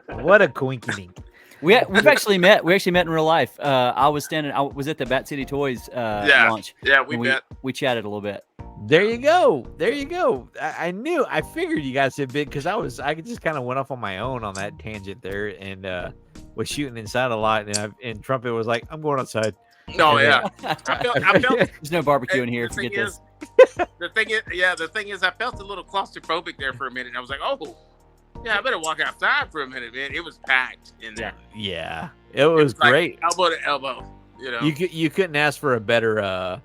what a coincidence. We've actually met. We actually met in real life. I was at the Bat City Toys launch. Yeah, we met. We chatted a little bit. There you go. I figured you guys had been, because I just kind of went off on my own on that tangent there, and was shooting inside a lot, and Trumpet was like, I'm going outside. No, yeah. I felt There's no barbecue in here. Forget this. The thing is, I felt a little claustrophobic there for a minute. I was like, oh, yeah, I better walk outside for a minute, man. It was packed in there. Yeah, it was like great. Elbow to elbow, you know. You couldn't ask for a better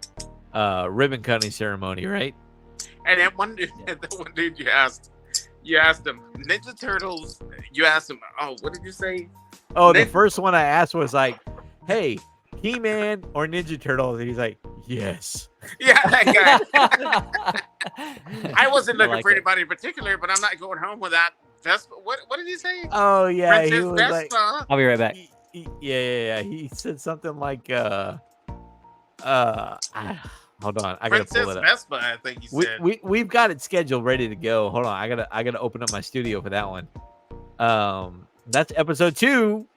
ribbon cutting ceremony, right? And that one dude, you asked him Ninja Turtles. You asked him, oh, what did you say? Oh, the first one I asked was like, hey, He-Man or Ninja Turtles? And he's like, yes. Yeah, that guy. I wasn't looking for it. anybody in particular, but I'm not going home without Vespa. What did he say? Oh yeah, Princess he was like, Vespa. I'll be right back. yeah. He said something like, hold on, I gotta Princess pull it up. Vespa, I think he said. We've got it scheduled, ready to go. Hold on, I gotta open up my studio for that one. That's episode 2.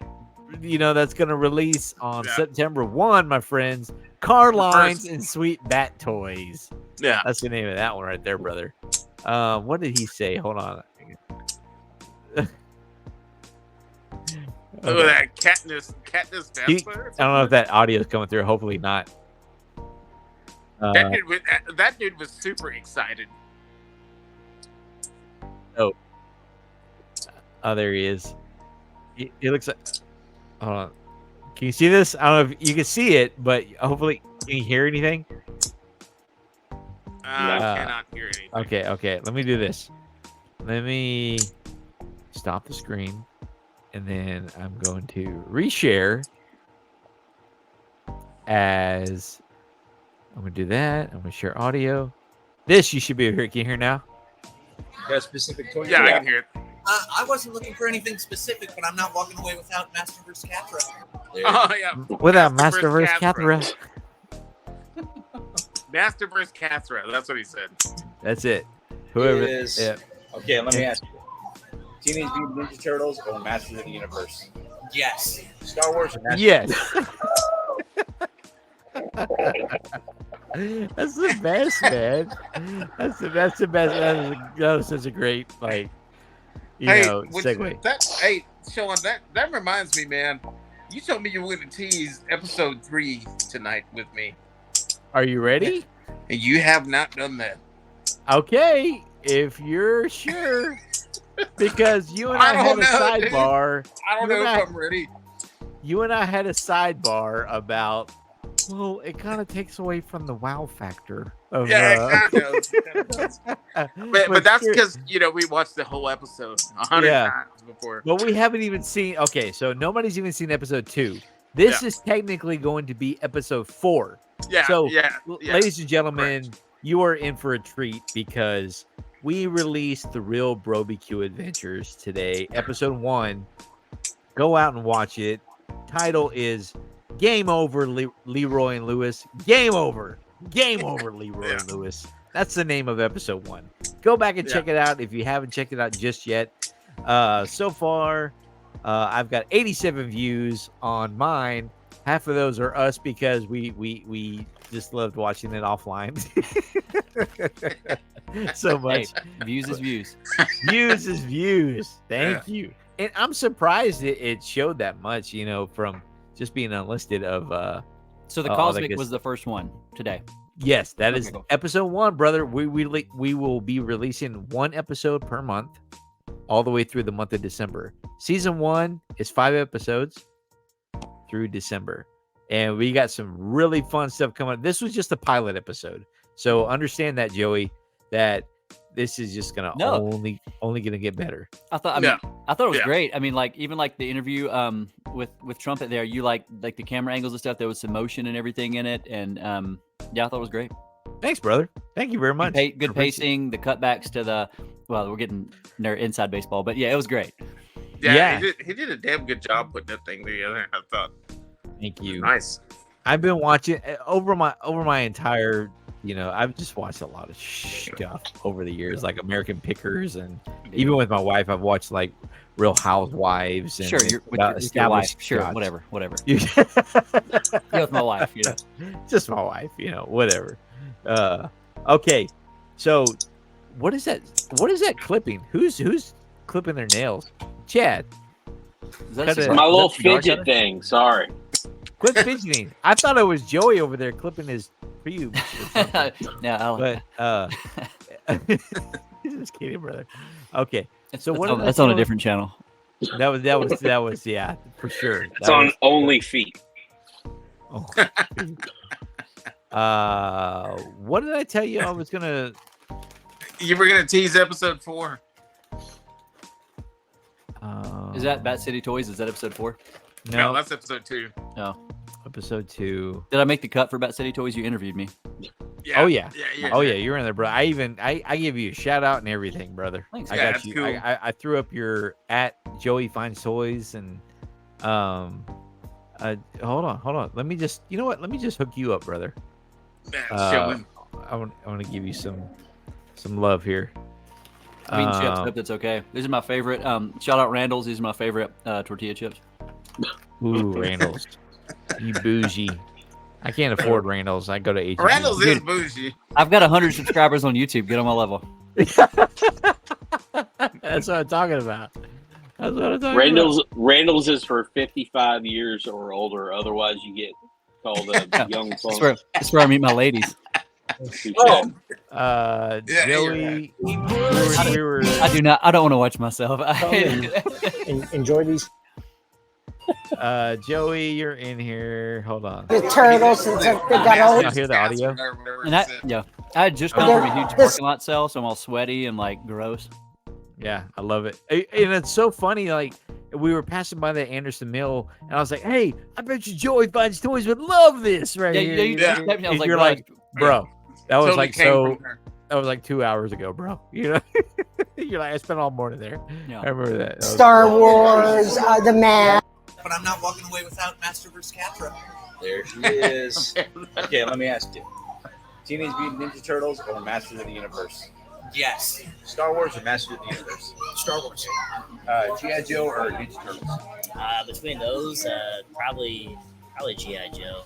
You know, that's gonna release on September 1, my friends. Car lines and sweet bat toys. Yeah, that's the name of that one right there, brother. What did he say? Hold on. Look at that Katniss Vespa. I don't know if that audio is coming through. Hopefully not. That dude was super excited. Oh, there he is. He looks like. Hold on. Can you see this? I don't know if you can see it, but hopefully, can you hear anything? I cannot hear anything. Okay. Let me do this. Let me stop the screen, and then I'm going to reshare as I'm going to do that. I'm going to share audio. This you should be able to hear. Can you hear now? Got a specific toy? Yeah, I can hear it. I wasn't looking for anything specific, but I'm not walking away without Masterverse Catra. Oh yeah, without Masterverse Catra. Masterverse Catra. That's what he said. That's it. Whoever is. Yeah. Okay, let me ask you: Teenage Mutant Ninja Turtles or Masters of the Universe? Yes. Star Wars or Masters? Yes. That's the best, man. That's the best. That was such a great, like, segue. Hey, Sean, that reminds me, man. You told me you were going to tease episode 3 tonight with me. Are you ready? And you have not done that. Okay, if you're sure, because you and I had a sidebar. Dude. I don't know if I'm ready. You and I had a sidebar about. Well, it kind of takes away from the wow factor. Of, yeah, it does. But that's because, we watched the whole episode 100 times before. But we haven't even seen... Okay, so nobody's even seen episode 2. This is technically going to be episode 4. Yeah, so, ladies and gentlemen, you are in for a treat because we released The Real BBQ Adventures today. Episode 1. Go out and watch it. Title is... Game over, Leroy and Lewis. Game over. Game over, Leroy and Lewis. That's the name of episode 1. Go back and check it out if you haven't checked it out just yet. So far, I've got 87 views on mine. Half of those are us because we just loved watching it offline so much. Hey, views is views. Views is views. Thank you. And I'm surprised it showed that much, from just being unlisted of so the Cosmic was the first one today. Yes, that is episode 1, brother. We will be releasing 1 episode per month all the way through the month of December. Season 1 is 5 episodes through December, and we got some really fun stuff coming up. This was just a pilot episode, so understand that, Joey, that this is just gonna only gonna get better. I thought I thought it was Yeah. great. I mean, like even like the interview with Trumpet there, you like the camera angles and stuff. There was some motion and everything in it, and yeah, I thought it was great. Thanks, brother. Thank you very much. Good pacing, the cutbacks to the we're getting there inside baseball, but yeah, it was great. Yeah. He did a damn good job putting that thing together. I thought. Thank you. Nice. I've been watching over my entire. I've just watched a lot of stuff over the years, like American Pickers, and even with my wife, I've watched like Real Housewives. And Sure, with your wife. Sure, shots. whatever. Yeah, with my wife. Just my wife. Whatever. Okay, so what is that? What is that clipping? Who's clipping their nails? Chad. Is that My little fidget thing. Sorry. Quit fidgeting. I thought it was Joey over there clipping his pubes. No, but just kidding, brother. Okay, so that's on a different channel. That was yeah, for sure. It's on Only Feet. Oh. What did I tell you? I was gonna. You were gonna tease episode 4. Is that Bat City Toys? Is that episode 4? No, that's episode 2. No. Episode 2. Did I make the cut for Bat City Toys? You interviewed me. Yeah. Oh yeah. Yeah, you're in there, bro. I give you a shout out and everything, brother. Thanks. I Yeah, got you. cool. I threw up your at Joey Finds Toys and hold on. Let me just hook you up, brother. I want to give you some love here. I mean, chips. Hope that's okay. These are my favorite. Shout out Randall's. These are my favorite tortilla chips. Ooh, Randall's. You bougie. I can't afford Randall's. I go to H. Randall's is bougie. I've got 100 subscribers on YouTube. Get on my level. That's what I'm talking about. Randall's is for 55 years or older. Otherwise, you get called a young phone. That's where I meet my ladies. Joey, we were. I do not. I don't want to watch myself. Enjoy these. Joey, you're in here. Hold on. The turtles and stuff, they got all. Y'all hear the audio? And I had just come from a huge parking lot sale, so I'm all sweaty and like gross. Yeah, I love it. And it's so funny. Like we were passing by the Anderson Mill, and I was like, "Hey, I bet you Joey Finds Toys would love this right here." I was like, you're like, "Bro, that was Totally like came so." from her. That was like 2 hours ago, bro. You're like, I spent all morning there. Yeah. I remember that. That was Star Wars, the map. But I'm not walking away without Master vs. Catra. There she is. Okay, let me ask you. Teenage Mutant Ninja Turtles or Masters of the Universe? Yes. Star Wars or Masters of the Universe? Star Wars. G.I. Joe or Ninja Turtles? Between those, probably G.I. Joe.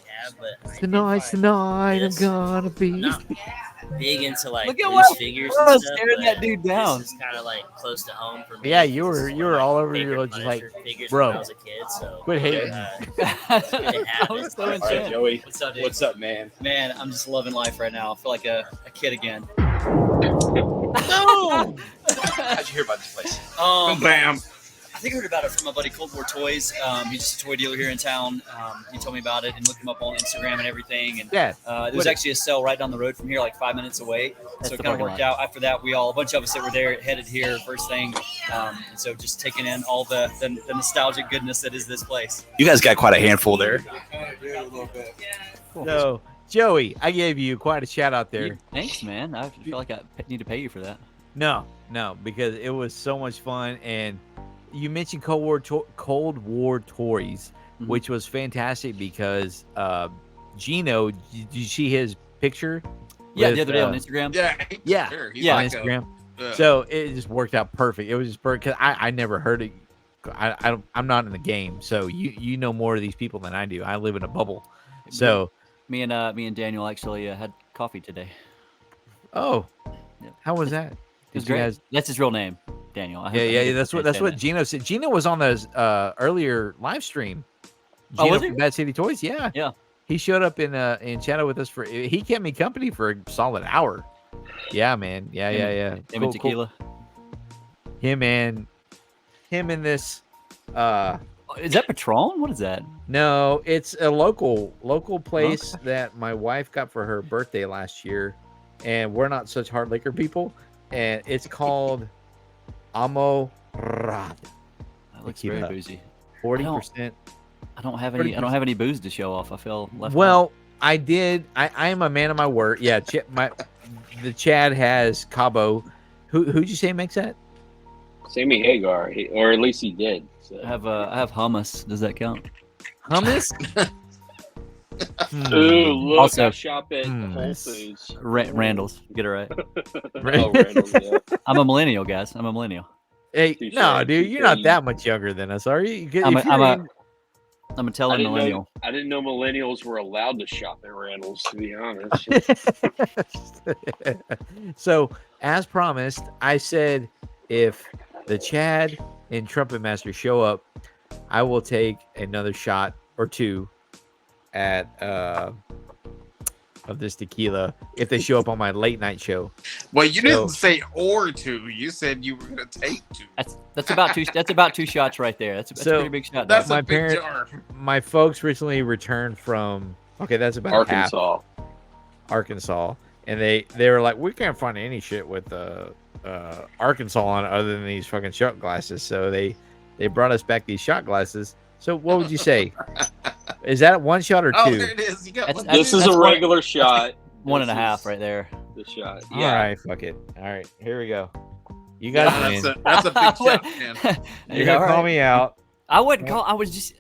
Yeah, but Tonight, I'm gonna be. I'm not big into like Look at loose what figures. I And was stuff, staring but that dude down. This is kind of like close to home for me. Yeah, you were This is one of my all over. favorite You're just like, Punisher figures bro, when I was a kid. So quit hating. I was so All right, enchanted. Joey. What's up, dude? What's up, man? Man, I'm just loving life right now. I feel like a kid again. No! How'd you hear about this place? Bam. I think I heard about it from my buddy Cold War Toys. He's just a toy dealer here in town. He told me about it and looked him up on Instagram and everything. And Yeah. there was actually a sale right down the road from here, like 5 minutes away. So it kind of worked out. After that, a bunch of us that were there headed here first thing. And so just taking in all the nostalgic goodness that is this place. You guys got quite a handful there. Cool. So, Joey, I gave you quite a shout out there. Thanks, man. I feel like I need to pay you for that. No, because it was so much fun. And you mentioned Cold War Toys, Mhm. which was fantastic because Gino, did you see his picture? Yeah, with, the other day on Instagram. Yeah. Sure. He's Yeah. on like Instagram. a- So it just worked out perfect. It was just perfect because I never heard it. I'm not in the game, so you know more of these people than I do. I live in a bubble. So Me and Daniel actually had coffee today. oh, Yeah. how was that? It was Did you great. guys? That's his real name, Daniel. Yeah. That's what Gino said. Gino was on the earlier live stream. Oh, Gino was he? from Bad City Toys. Yeah. Yeah. He showed up and chatted with us he kept me company for a solid hour. Yeah, man. Yeah. Him and tequila. Him and this. Is that Patron? What is that? No, it's a local place that my wife got for her birthday last year, and we're not such hard liquor people. And it's called Amo Rad. That looks Tequila. very boozy. 40%. I don't have any. I don't have any booze to show off. I feel left. Well, I did. I am a man of my word. Yeah, the Chad has Cabo. Who'd you say makes that? Sammy Hagar, or at least he did. So. I have hummus. Does that count? Hummus. Ooh, look! Also- I shop at Whole Foods. Randall's. Get it right. Oh, Randall's, yeah. I'm a millennial, guys. I'm a millennial. Hey, Touche, no, dude, you're not touche. that much younger than us, are you? I'm If you're a I telling didn't, millennial. know, I didn't know millennials were allowed to shop at Randall's, to be honest. So, as promised, I said if the Chad and Trumpet Master show up, I will take another shot or two at of this tequila if they show up on my late night show. Well, you So- didn't say or two. You said you were going to take two. That's about two. That's about two shots right there. That's a So, pretty big shot. That's dog. my a big parent- jar. My folks recently returned from that's about half Arkansas. Arkansas, and they were like, we can't find any shit with Arkansas on it other than these fucking shot glasses. So they brought us back these shot glasses. So what would you say? Is that one shot or Oh, two? there it is. You got That's- one. This is that's a one- regular shot. One and a This half is right there. The shot. All Yeah. right, fuck it. All right, here we go. You guys win. That's a big shot, man. You're Yeah, gonna all call right. me out. I wouldn't call. I was just.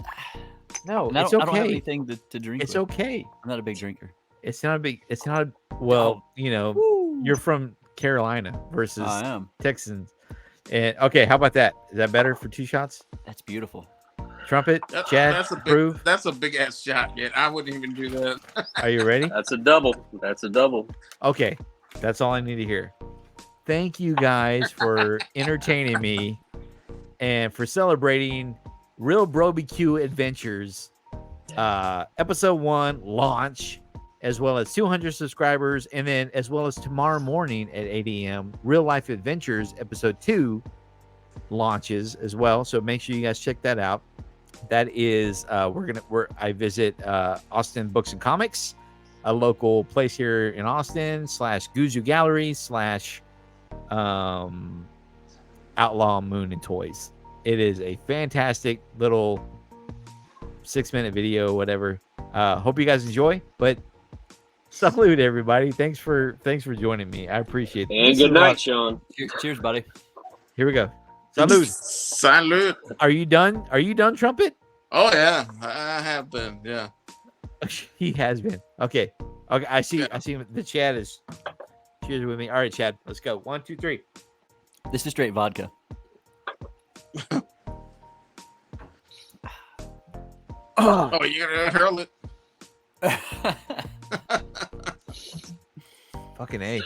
No, and I it's don't have okay. anything to drink. It's with. okay. I'm not a big drinker. It's not a big. It's not a. Well, you know, you're from Carolina versus I am. Texans. And okay, how about that? Is that better for two shots? That's beautiful. Trumpet, Chad, That's a prove. big ass shot, man. I wouldn't even do that. Are you ready? That's a double. That's a double. Okay, that's all I need to hear. Thank you guys for entertaining me and for celebrating Real BroBQ Adventures episode 1 launch, as well as 200 subscribers, and then as well as tomorrow morning at 8 a.m. Real Life Adventures episode 2 launches as well. So make sure you guys check that out. That is I visit Austin Books and Comics, a local place here in Austin / Guzu Gallery / Outlaw Moon and Toys. It is a fantastic little 6-minute video, whatever. Hope you guys enjoy. But salute everybody. Thanks for joining me. I appreciate it. And This good is a night, lot- Sean. Cheers, buddy. Here we go. Salute. Salute. Are you done? Are you done, Trumpet? Oh yeah, I have been. Yeah. He has been. Okay. I see the Chad is cheers with me. All right, Chad, let's go. 1, 2, 3. This is straight vodka. Oh, you're gonna hurl it. Fucking A.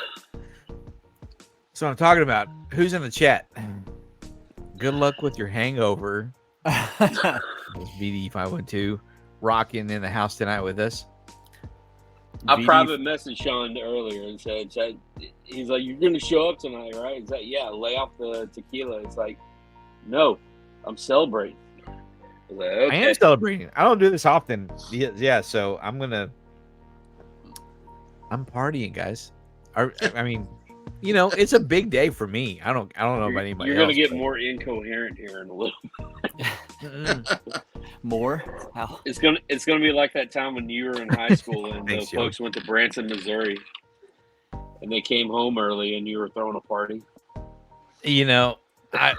So I'm talking about. Who's in the chat? Good luck with your hangover. BD512 rocking in the house tonight with us. I BD private messaged Sean earlier and said, he's like, you're going to show up tonight, right? He's like, yeah, lay off the tequila. It's like, no, I'm celebrating. I was like, okay. I am celebrating. I don't do this often. Yeah, so I'm partying, guys. I mean, you know, it's a big day for me. I don't know about anybody You're else. going to get but- more incoherent here in a little. More? How? It's gonna be like that time when you were in high school and Thanks, the folks went to Branson, Missouri, and they came home early and you were throwing a party. You know,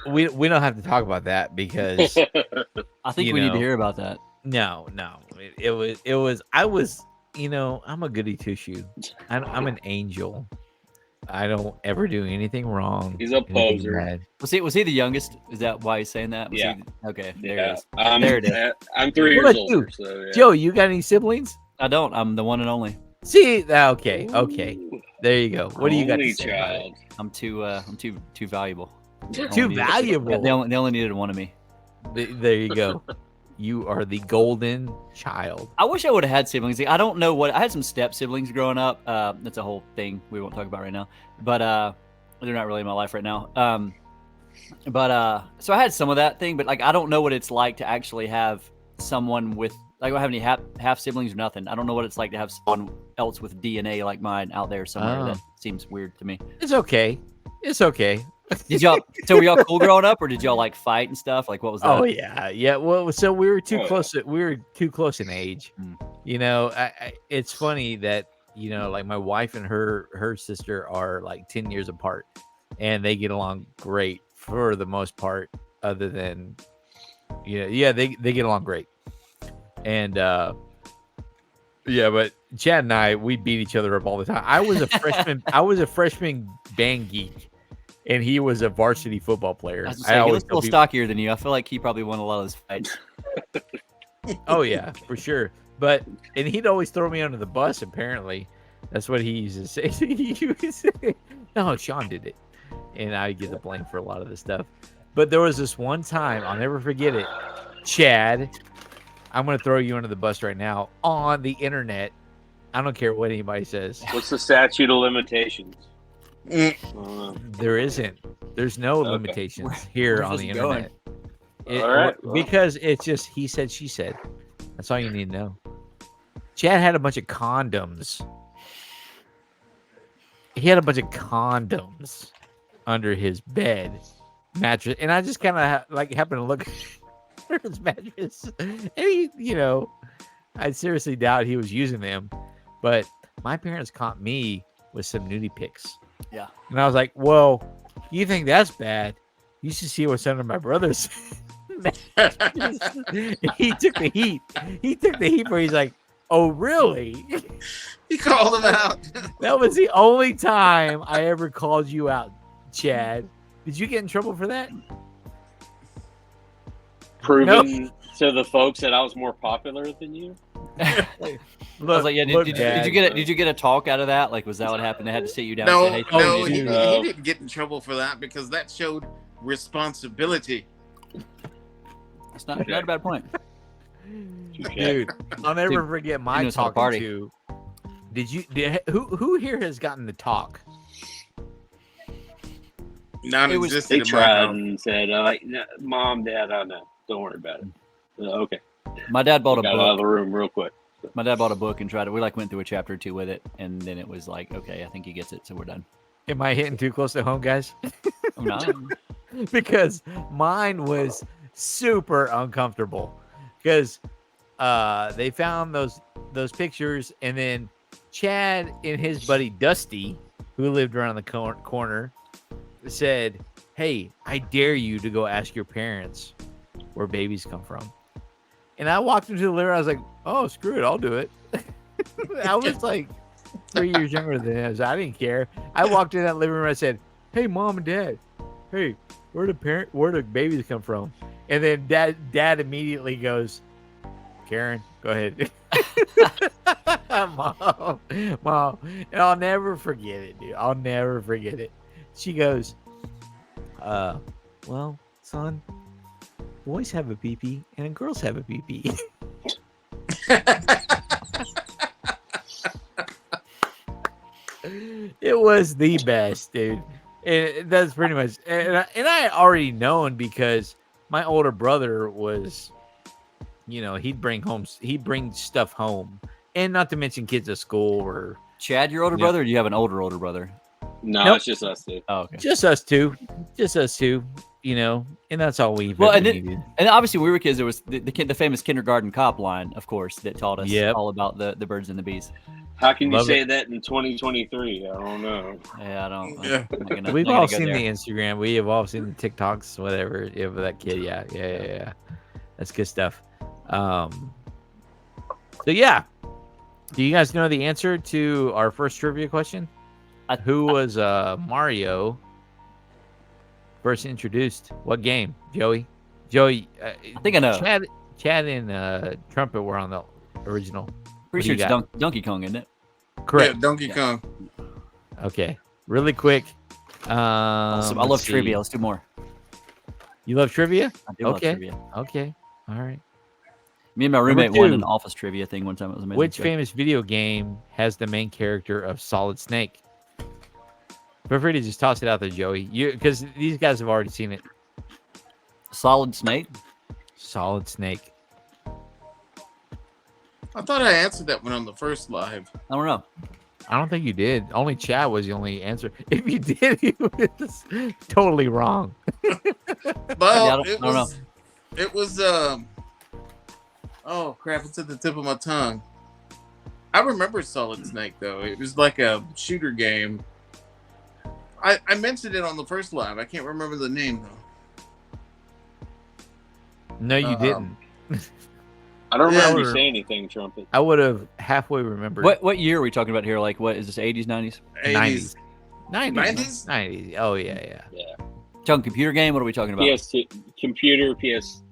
we don't have to talk about that because I think You we need know. to hear about that. no, it was I was, you know, I'm a goody two shoe. I'm an angel. I don't ever do anything wrong. He's a anything poser. bad. Was he the youngest? Is that why he's saying that? Yeah. Okay. There Yeah, it is. There it is. I'm 3 What years about older, you? so yeah. Joe, you got any siblings? I don't. I'm the one and only. See, okay. Ooh, There you go. What do you got to only say about it? child. I'm too valuable. They Too only needed- valuable. They only needed one of me. There you go. You are the golden child. I wish I would have had siblings. I don't know what I had some step siblings growing up. That's a whole thing we won't talk about right now. But they're not really in my life right now. So I had some of that thing, but like I don't know what it's like to actually have someone with like I don't have any half siblings or nothing. I don't know what it's like to have someone else with DNA like mine out there somewhere. Oh. That seems weird to me. It's okay. It's okay. Did y'all? So were y'all cool growing up, or did y'all like fight and stuff? Like what was that? Oh yeah, yeah. Well, so we were too Oh, close. We were too close in age. Mm. You know, it's funny that like my wife and her sister are like 10 years apart, and they get along great for the most part. Other than, yeah, they get along great, and yeah, but Chad and I, we beat each other up all the time. I was a freshman. I was a freshman band geek, and he was a varsity football player. I was gonna say, he looks a little stockier than you. I feel like he probably won a lot of those fights. Oh yeah, for sure. And he'd always throw me under the bus. Apparently, that's what he used to say. He would say, "No, Sean did it," and I get the blame for a lot of this stuff. But there was this one time, I'll never forget it. Chad, I'm going to throw you under the bus right now on the internet. I don't care what anybody says. What's the statute of limitations? There isn't. There's no limitations here on the internet. All right. Because it's just he said, she said. That's all you need to know. Chad had a bunch of condoms. He had a bunch of condoms under his bed mattress, and I just kind of happened to look at his mattress, and he, I seriously doubt he was using them, but my parents caught me with some nudie pics. Yeah, and I was like, "Well, you think that's bad? You should see what's under my brother's." He took the heat. He took the heat where he's like, "Oh, really?" He called him out. That was the only time I ever called you out, Chad. Did you get in trouble for that? Proving to the folks that I was more popular than you. I was like, yeah. Did you get a talk out of that? Like, was that what happened? They had to sit you down. No, and say, no, hey, he dude. didn't get in trouble for that because that showed responsibility. It's not a bad point. Dude, I'll never Dude, forget my it's not a talking party. to. Who here has gotten to talk? Non-existent. They in my tried mouth. and said, no, "Mom, Dad, I know. Don't worry about it." Okay. My dad bought a Got out of book. the room real quick. My dad bought a book and tried it. We went through a chapter or two with it, and then it was like, okay, I think he gets it, so we're done. Am I hitting too close to home, guys? I'm not. Because mine was super uncomfortable because they found those pictures, and then Chad and his buddy Dusty, who lived around the corner, said, "Hey, I dare you to go ask your parents where babies come from." And I walked into the living room. I was like, "Oh, screw it, I'll do it." I was like 3 years younger than him, so I didn't care. I walked in that living room. I said, "Hey, Mom and Dad, hey, where do babies come from?" And then Dad immediately goes, "Karen, go ahead." Mom, and I'll never forget it, dude. I'll never forget it. She goes, "Well, son, boys have a pee-pee and girls have a pee-pee." It was the best, dude. And that's pretty much, and I already known because my older brother was, he'd bring stuff home, and not to mention kids at school or Chad, your older brother, or do you have an older brother? No, Nope. it's just us two. Oh, okay. just us two, and that's all we Well, really and needed. And obviously, when we were kids, there was the famous kindergarten cop line, of course, that taught us Yep. all about the birds and the bees. How can you Love say that in 2023? I don't know. Yeah, I don't. Yeah. I'm not gonna- We've not all gonna go seen there. the Instagram. We have all seen the TikToks, whatever. Yeah, but that kid, yeah. That's good stuff. So yeah, do you guys know the answer to our first trivia question? Who was Mario first introduced? What game? Joey, I think I know. Chad and Trumpet were on the original. Pretty do sure you it's Donkey Kong, isn't it? Correct. Yeah, Donkey Kong. Okay. Really quick. Awesome. I let's love see. trivia. Let's do more. You love trivia? I do love Okay. trivia. Okay. All right. Me and my roommate won an two. office trivia thing one time. It was amazing. Which So- famous video game has the main character of Solid Snake? Feel free to just toss it out there, Joey. Because these guys have already seen it. Solid Snake? Solid Snake. I thought I answered that one on the first live. I don't know. I don't think you did. Only Chad was the only answer. If you did, you was totally wrong. Well, I don't know. it was oh crap, it's at the tip of my tongue. I remember Solid Snake though. It was like a shooter game. I mentioned it on the first live. I can't remember the name though. No, you didn't. I don't remember Yeah. you saying anything, Trumpet. I would have halfway remembered. What year are we talking about here? Like, what is this? 80s, 90s? 80s. 90s. Oh yeah. Yeah. Talking computer game? What are we talking about? PS2, computer, PS,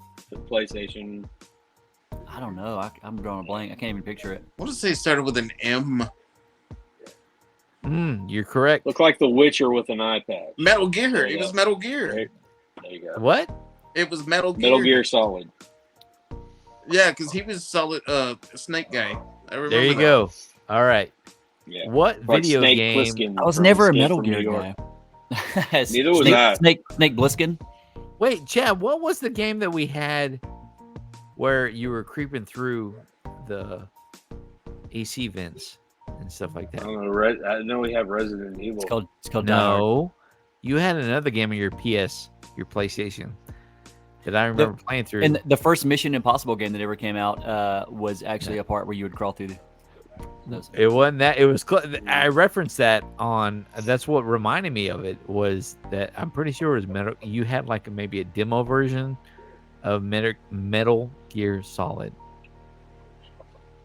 PlayStation. I don't know. I'm drawing a blank. I can't even picture it. I want to say it started with an M. You're correct. Looked like The Witcher with an iPad. Metal Gear. There you It was go. Metal Gear. Right? There you go. What? It was Metal Gear. Metal Gear Solid. Yeah, because he was Solid Snake guy. I remember There you that. go. All right. Yeah. What Like video Snake game? Plissken I was from never a Escape Metal from Gear New York. guy. Neither was Snake, I. Snake Bliskin. Wait, Chad, what was the game that we had where you were creeping through the AC vents and stuff like I that? don't know. I know we have Resident Evil. It's called Die Hard. No. You had another game on your PlayStation that I remember playing through. And the first Mission Impossible game that ever came out was actually a part where you would crawl through those. It wasn't that. It was. I referenced that on. That's what reminded me of it was that I'm pretty sure it was Metal. You had like maybe a demo version of Metal Gear Solid.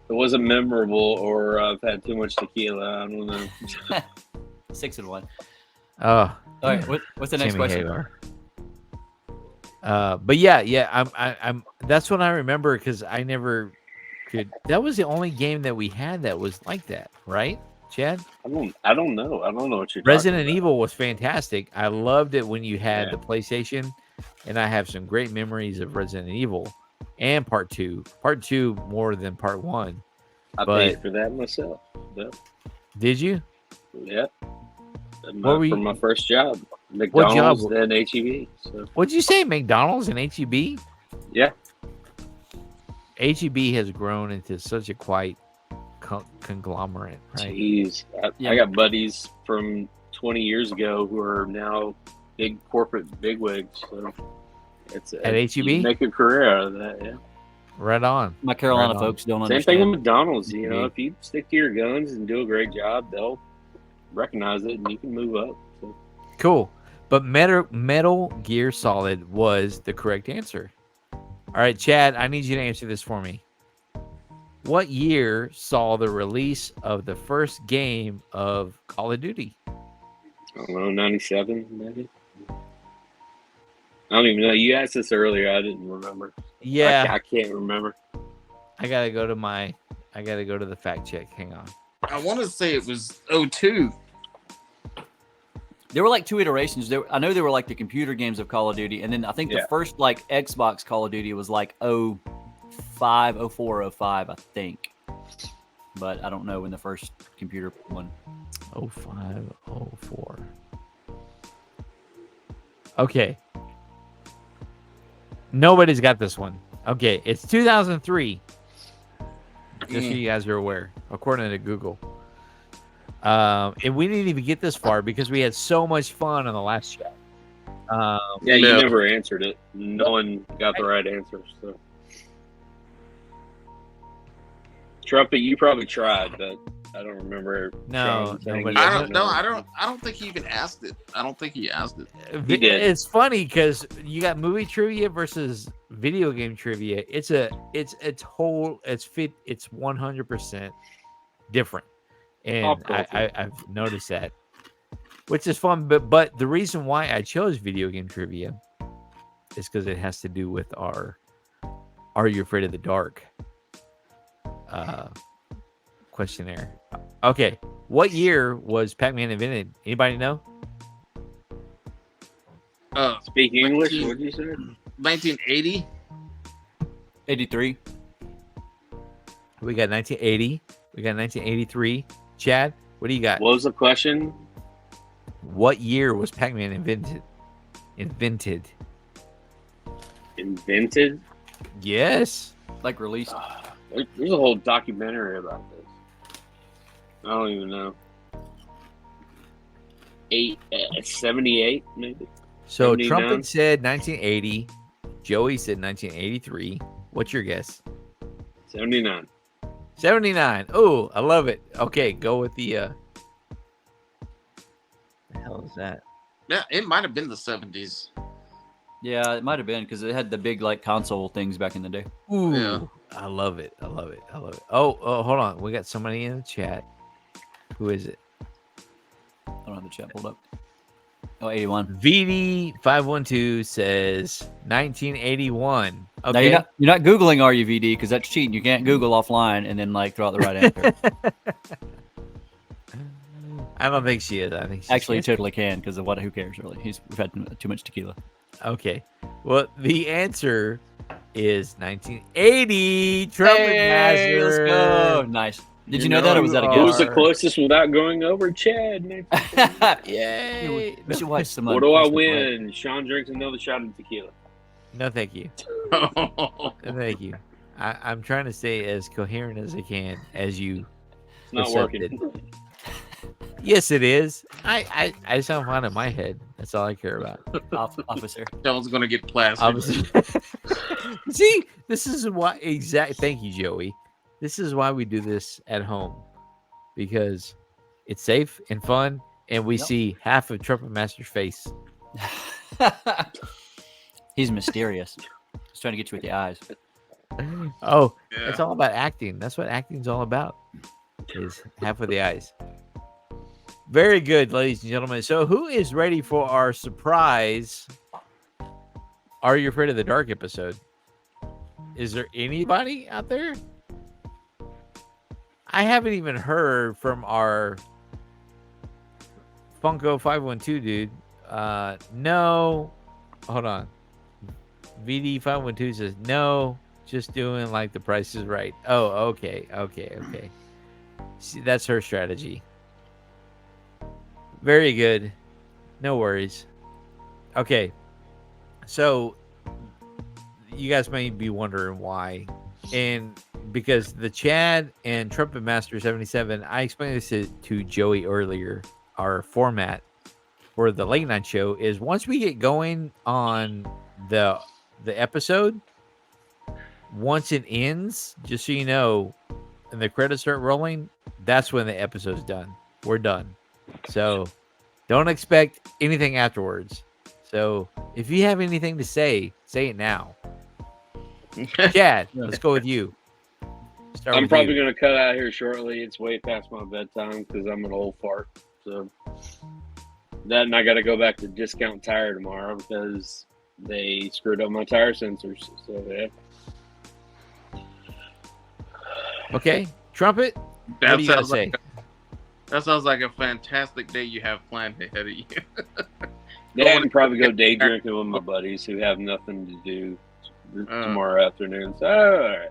It wasn't memorable, or I've had too much tequila. I don't know. 6 and 1. Oh, All right. What's the next Sammy question? Hagar. But yeah. I'm. That's what I remember because I never could. That was the only game that we had that was like that, right, Chad? I don't know. I don't know what you're Resident talking Evil was fantastic. I loved it when you had Yeah. the PlayStation, and I have some great memories of Resident Evil and Part 2. Part 2 more than Part 1. about. I but- paid for that myself. Yep. Did you? Yep. What were For you- my first job, job? McDonald's, then HEB. So What'd you say? McDonald's and HEB? yeah, HEB has grown into such a quite conglomerate, right? jeez, I got buddies from 20 years ago who are now big corporate bigwigs. So it's At you HEB? make a career out of that. Yeah. Right on. My Carolina Right on. folks don't Same understand. thing with McDonald's. You know, Mhm. if you stick to your guns and do a great job, they'll recognize it and you can move up. So. Cool. But Metal Gear Solid was the correct answer. All right, Chad, I need you to answer this for me. What year saw the release of the first game of Call of Duty? I don't know, 97 maybe. I don't even know. You asked this earlier. I didn't remember. Yeah, I can't remember. I gotta go to the fact check. Hang on. I want to say it was 02. There were like 2 iterations. I know there were like the computer games of Call of Duty, and then I think the Yeah. first like Xbox Call of Duty was like 05, 04, 05, I think. But I don't know when the first computer one. 05, 04. Okay. Nobody's got this one. Okay, it's 2003. Just so you guys are aware, according to Google. And we didn't even get this far because we had so much fun on the last chat. Yeah, you No. never answered it. No one got the right answer. So, Trumpet, you probably tried, but I don't remember. No, trying nobody- to- I don't know. I don't think he even asked it. I don't think he asked it. He did. It's funny because you got movie trivia versus video game trivia. It's 100% different, and Pop culture. I've noticed that, which is fun. But the reason why I chose video game trivia is because it has to do with our "Are You Afraid of the Dark?" questionnaire. Okay, what year was Pac-Man invented? Anybody know? Speak English? What did you say? 1980. 83. We got 1980. We got 1983. Chad, what do you got? What was the question? What year was Pac-Man invented? Invented. Invented? Yes. Like released. There's a whole documentary about this. I don't even know. 78 maybe. So 79? Trumpet said 1980. Joey said 1983. What's your guess? 79. 79. Oh, I love it. Okay, go with the hell is that? Yeah, it might have been the 70s. Yeah, it might have been because it had the big like console things back in the day. Ooh, Yeah. I love it. I love it. I love it. Oh, hold on. We got somebody in the chat. Who is it? I don't have the chat pulled up. Oh, 81. VD512 says 1981. Now Okay. you're not Googling, are you, VD? Because that's cheating. You can't Google offline and then like throw out the right answer. I don't think she is. I think she's Actually, you totally can because of what? Who cares really? We've had too much tequila. Okay. Well, the answer is 1980. Trumpet Master. Let's go. Nice. Did you know that, or was that a Who was guess? the closest without going over? Chad. Man. Yay. We should watch some. What do I win? Sean drinks another shot of tequila. No, thank you. No, thank you. I'm trying to stay as coherent as I can as you. It's not accepted. working. Yes, it is. I sound fine in my head. That's all I care about. Officer. Someone's gonna get plastered. Obviously. See, this is why Thank you, Joey. This is why we do this at home, because it's safe and fun, and we see half of Trumpet Master's face. He's mysterious. He's trying to get you with the eyes. Oh, Yeah. it's all about acting. That's what acting's all about. Is half of the eyes. Very good, ladies and gentlemen. So, who is ready for our surprise Are You Afraid of the Dark episode? Is there anybody out there? I haven't even heard from our Funko 512 dude. No. Hold on. VD 512 says no. Just doing like the Price is Right. Oh, okay. See, that's her strategy. Very good. No worries. Okay. So you guys may be wondering why. And because the Chad and Trumpet Master 77, I explained this to Joey earlier. Our format for the late night show is once we get going on the episode, once it ends, just so you know, and the credits start rolling, that's when the episode's done. We're done. So don't expect anything afterwards. So if you have anything to say it now. Chad, let's go with you. I'm probably going to cut out here shortly. It's way past my bedtime because I'm an old fart. So that, and I got to go back to Discount Tire tomorrow because they screwed up my tire sensors. So yeah. Okay, Trumpet. What do you got to say? That sounds like a fantastic day you have planned ahead of you. Yeah, I'm probably go day drinking with my buddies who have nothing to do tomorrow afternoon. So, all right.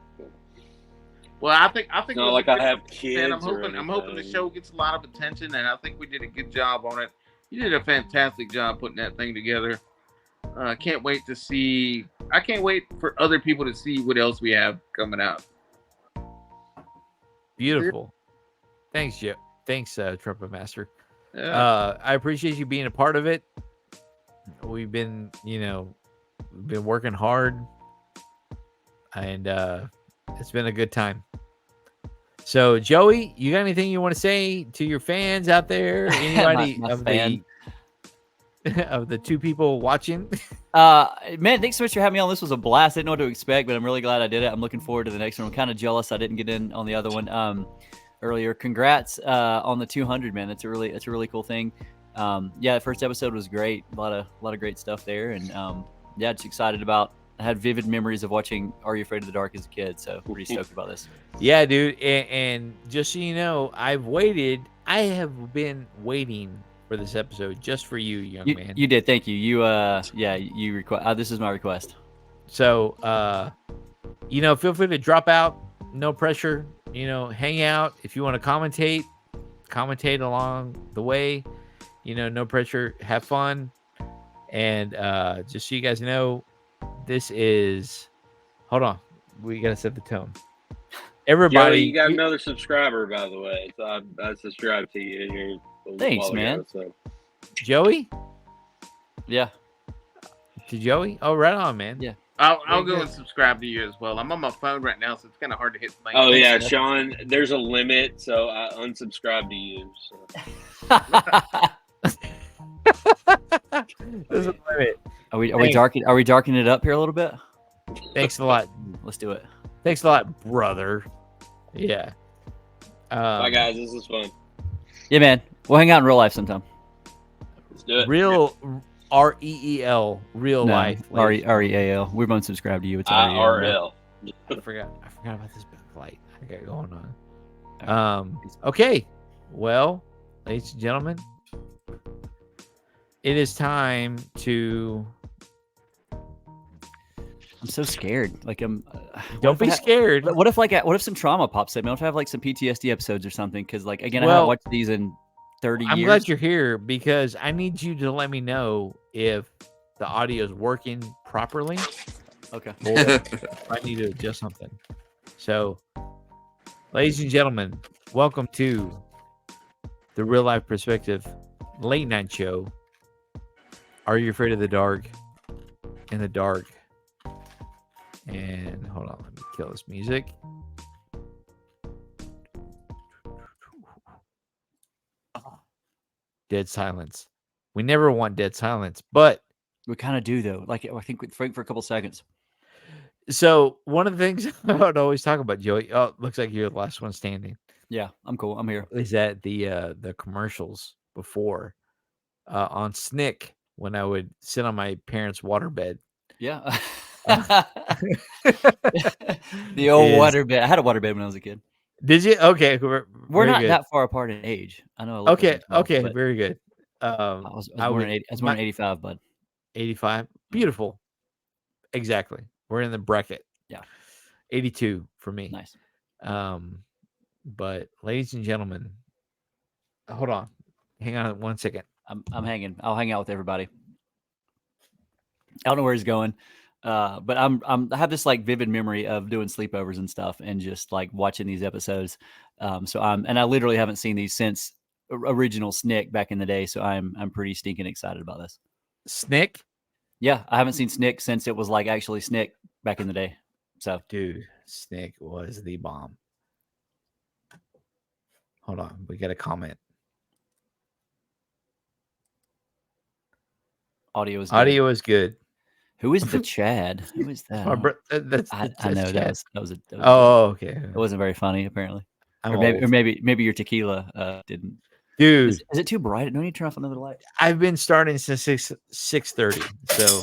Well, I think It's not like I have kids. and I'm hoping the show gets a lot of attention, and I think we did a good job on it. You did a fantastic job putting that thing together. I can't wait for other people to see what else we have coming out. Beautiful. Thanks, Joe. Thanks, Trumpet Master. Yeah. I appreciate you being a part of it. We've been working hard, and it's been a good time. So, Joey, you got anything you want to say to your fans out there? Anybody My of fan. of the two people watching? Man, thanks so much for having me on. This was a blast. I didn't know what to expect, but I'm really glad I did it. I'm looking forward to the next one. I'm kind of jealous I didn't get in on the other one earlier. Congrats on the 200, man. It's a really cool thing. Yeah, the first episode was great. A lot of great stuff there, and yeah, just excited about. I had vivid memories of watching Are You Afraid of the Dark as a kid, so pretty stoked about this. Yeah, dude. And just so you know, I have been waiting for this episode just for you, young man. You did. Thank you. You request. This is my request. So, feel free to drop out. No pressure. Hang out. If you want to commentate along the way. No pressure. Have fun. And just so you guys know, this is. Hold on. We got to set the tone. everybody. Joey, you got another subscriber, by the way. So I subscribed to you here a Thanks, while man. ago, so. Joey? Yeah. To Joey? Oh, right on, man. Yeah. I'll Very go good. and subscribe to you as well. I'm on my phone right now, so it's kind of hard to hit things. Oh yeah, man. Sean. There's a limit, so I unsubscribed to you. So. There's a limit. Are we Thanks. darkening it up here a little bit? Thanks a lot. Let's do it. Thanks a lot, brother. Yeah. Bye guys, this is fun. Yeah, man. We'll hang out in real life sometime. Let's do it. Real REEL, real life. ladies. REAL. We're both subscribed to you. It's REAL. RL. I forgot about this backlight I got going on. Okay. Well, ladies and gentlemen, it is time to. I'm so scared. Like Don't be scared. What if some trauma pops up? What if I have like some PTSD episodes or something? Because like again, I Well, haven't watched these in 30 I'm years. glad you're here because I need you to let me know if the audio is working properly Okay. or if I need to adjust something. So, ladies and gentlemen, welcome to the Real Life Perspective Late Night Show. Are you afraid of the dark? In the dark. And hold on, let me kill this music. Dead silence. We never want dead silence, but We kind of do though. Like I think for a couple seconds. so one of the things I would always talk about, Joey. Oh, looks like you're the last one standing. Yeah, I'm cool. I'm here. Is that the commercials before on Snick when I would sit on my parents' waterbed. Yeah. The old waterbed. I had a waterbed when I was a kid. Did you? Okay, We're very not good. that far apart in age. I know. I look like Okay, I'm 12, okay, but very good. I was born in 85, bud. 85. Beautiful. Exactly. We're in the bracket. Yeah. 82 for me. Nice. But ladies and gentlemen, hold on. Hang on 1 second. I'm hanging. I'll hang out with everybody. I don't know where he's going. But I have this like vivid memory of doing sleepovers and stuff and just like watching these episodes. And I literally haven't seen these since original Snick back in the day. So I'm pretty stinking excited about this. Snick? Yeah. I haven't seen Snick since it was like actually Snick back in the day. So Dude, Snick was the bomb. Hold on. We got a comment. audio is good. Audio is good. Who is the Chad? Who is that? I know that was Oh, okay. It wasn't very funny apparently. I'm Or old. maybe your tequila didn't. Dude, Is it too bright? No need to turn off another light. I've been starting since 6:30. So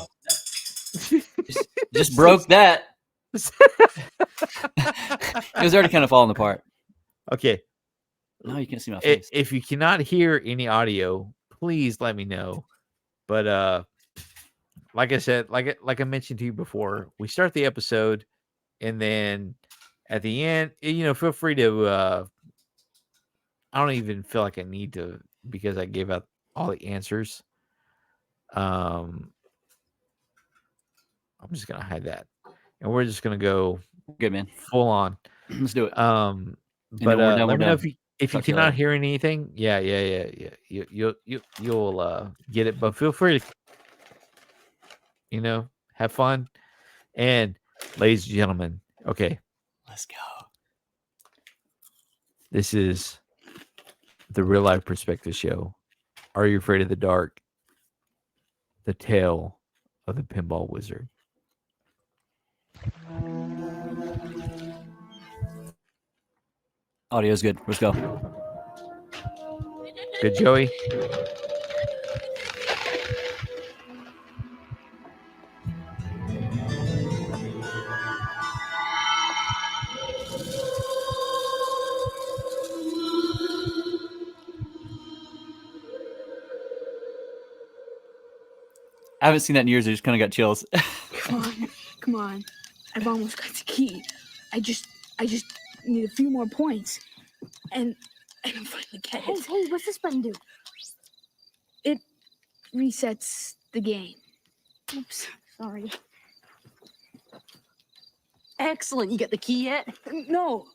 Just broke that. It was already kind of falling apart. Okay. No, you can't see my face. If you cannot hear any audio, please let me know. But like I said, like I mentioned to you before, we start the episode, and then at the end, feel free to. I don't even feel like I need to because I gave out all the answers. I'm just gonna hide that, and we're just gonna go Good, man. full on. Let's do it. But then we're done, let me know done. if you Talk to you cannot later. hear anything. Yeah. You'll get it, but feel free to have fun. And ladies and gentlemen, okay, Let's go. this is the Real Life Perspective Show. Are you afraid of the dark? The tale of the Pinball Wizard. Audio is good. Let's go. Good, Joey? I haven't seen that in years. I just kind of got chills. Come on. I've almost got the key. I just need a few more points. And I'm finally get it. Hey, what's this button do? It resets the game. Oops, sorry. Excellent. You got the key yet? No,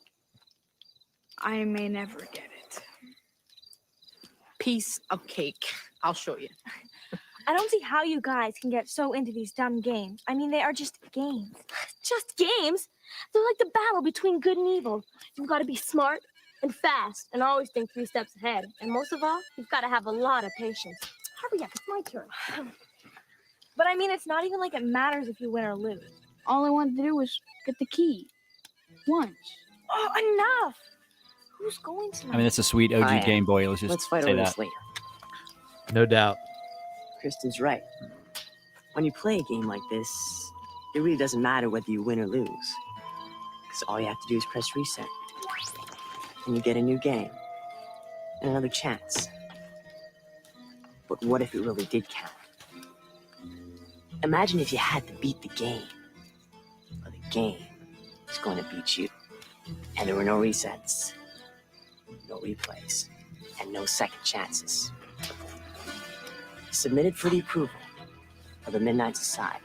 I may never get it. Piece of cake. I'll show you. I don't see how you guys can get so into these dumb games. I mean, they are just games. Just games? They're like the battle between good and evil. You've got to be smart and fast and always think 3 steps ahead. And most of all, you've got to have a lot of patience. Hurry up, it's my turn. But I mean, it's not even like it matters if you win or lose. All I wanted to do was get the key. Once. Oh, enough! Who's going to? I mean, that's a sweet OG Oh, yeah. Game Boy. Let's just Let's fight say over that. this later. No doubt. Kristen's right. When you play a game like this, it really doesn't matter whether you win or lose. Because all you have to do is press reset. And you get a new game. And another chance. But what if it really did count? Imagine if you had to beat the game. Or the game was going to beat you. And there were no resets. No replays. And no second chances. Submitted for the approval of the Midnight Society.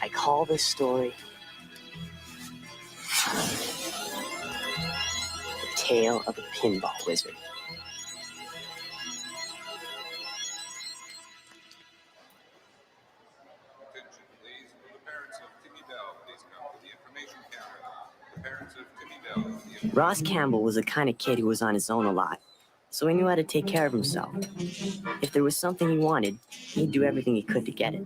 I call this story The Tale of a Pinball Wizard. Attention, please. Will the parents of Timmy Bell please come to the information camera? The parents of Timmy Bell. Ross Campbell was the kind of kid who was on his own a lot, so he knew how to take care of himself. If there was something he wanted, he'd do everything he could to get it.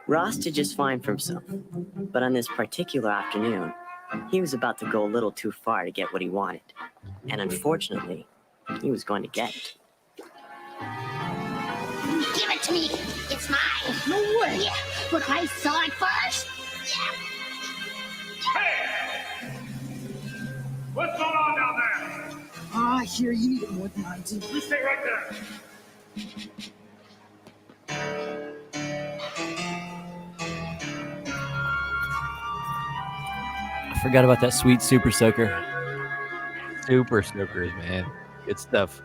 Ross did just fine for himself, but on this particular afternoon, he was about to go a little too far to get what he wanted. And unfortunately, he was going to get it. Give it to me. It's mine. No way. Yeah, but I saw it first. Hey! What's going on down there? I hear you need it more than I do. You stay right there. I forgot about that sweet Super Soaker. Super Soakers, man. Good stuff.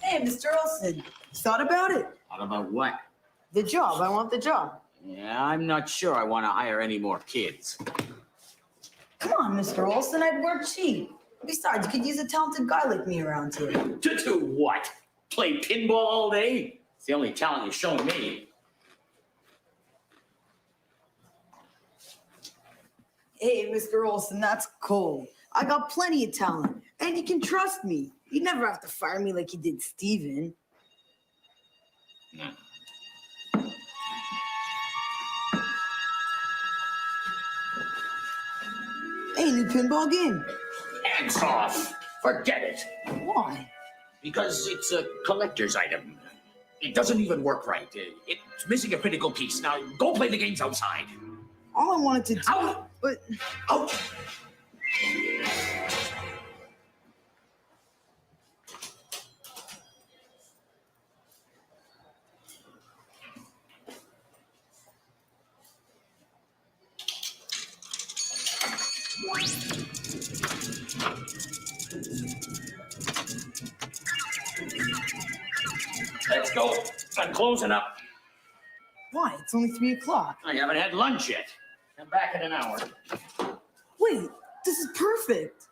Hey, Mr. Olson, thought about it? Thought about what? The job. I want the job. Yeah, I'm not sure I want to hire any more kids. Come on, Mr. Olson, I'd work cheap. Besides, you could use a talented guy like me around here. To do what? Play pinball all day? It's the only talent you've shown me. Hey, Mr. Olson, that's cold. I got plenty of talent, and you can trust me. You'd never have to fire me like you did Steven. No. Hey, new pinball game. Hands off. Forget it. Why? Because it's a collector's item. It doesn't even work right. It's missing a critical piece. Now, go play the games outside. All I wanted to do, Out! but Out! Let's go. I'm closing up. why? It's only 3 o'clock. I haven't had lunch yet. I'm back in an hour. Wait, this is perfect.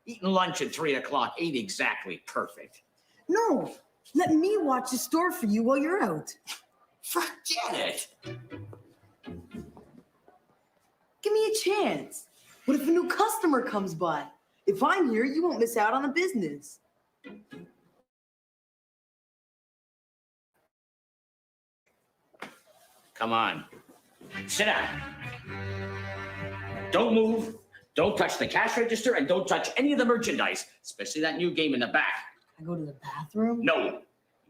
Eating lunch at 3 o'clock ain't exactly perfect. No, let me watch the store for you while you're out. Forget it. Give me a chance. What if a new customer comes by? If I'm here, you won't miss out on the business. Come on. Sit down. Don't move. Don't touch the cash register and don't touch any of the merchandise, especially that new game in the back. I go to the bathroom? No. I'm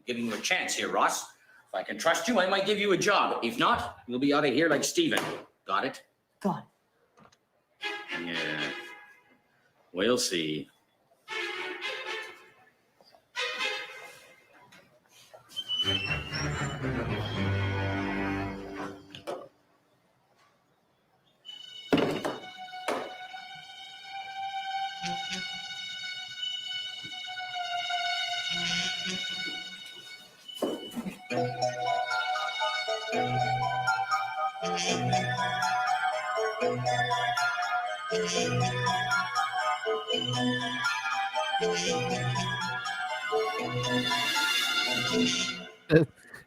giving you a chance here, Ross. If I can trust you, I might give you a job. If not, you'll be out of here like Steven. Got it? Got it. Yeah. We'll see.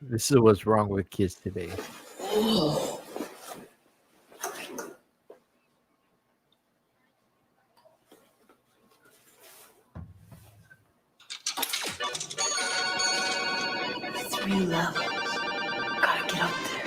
This is what's wrong with kids today. Three levels. Gotta get up there.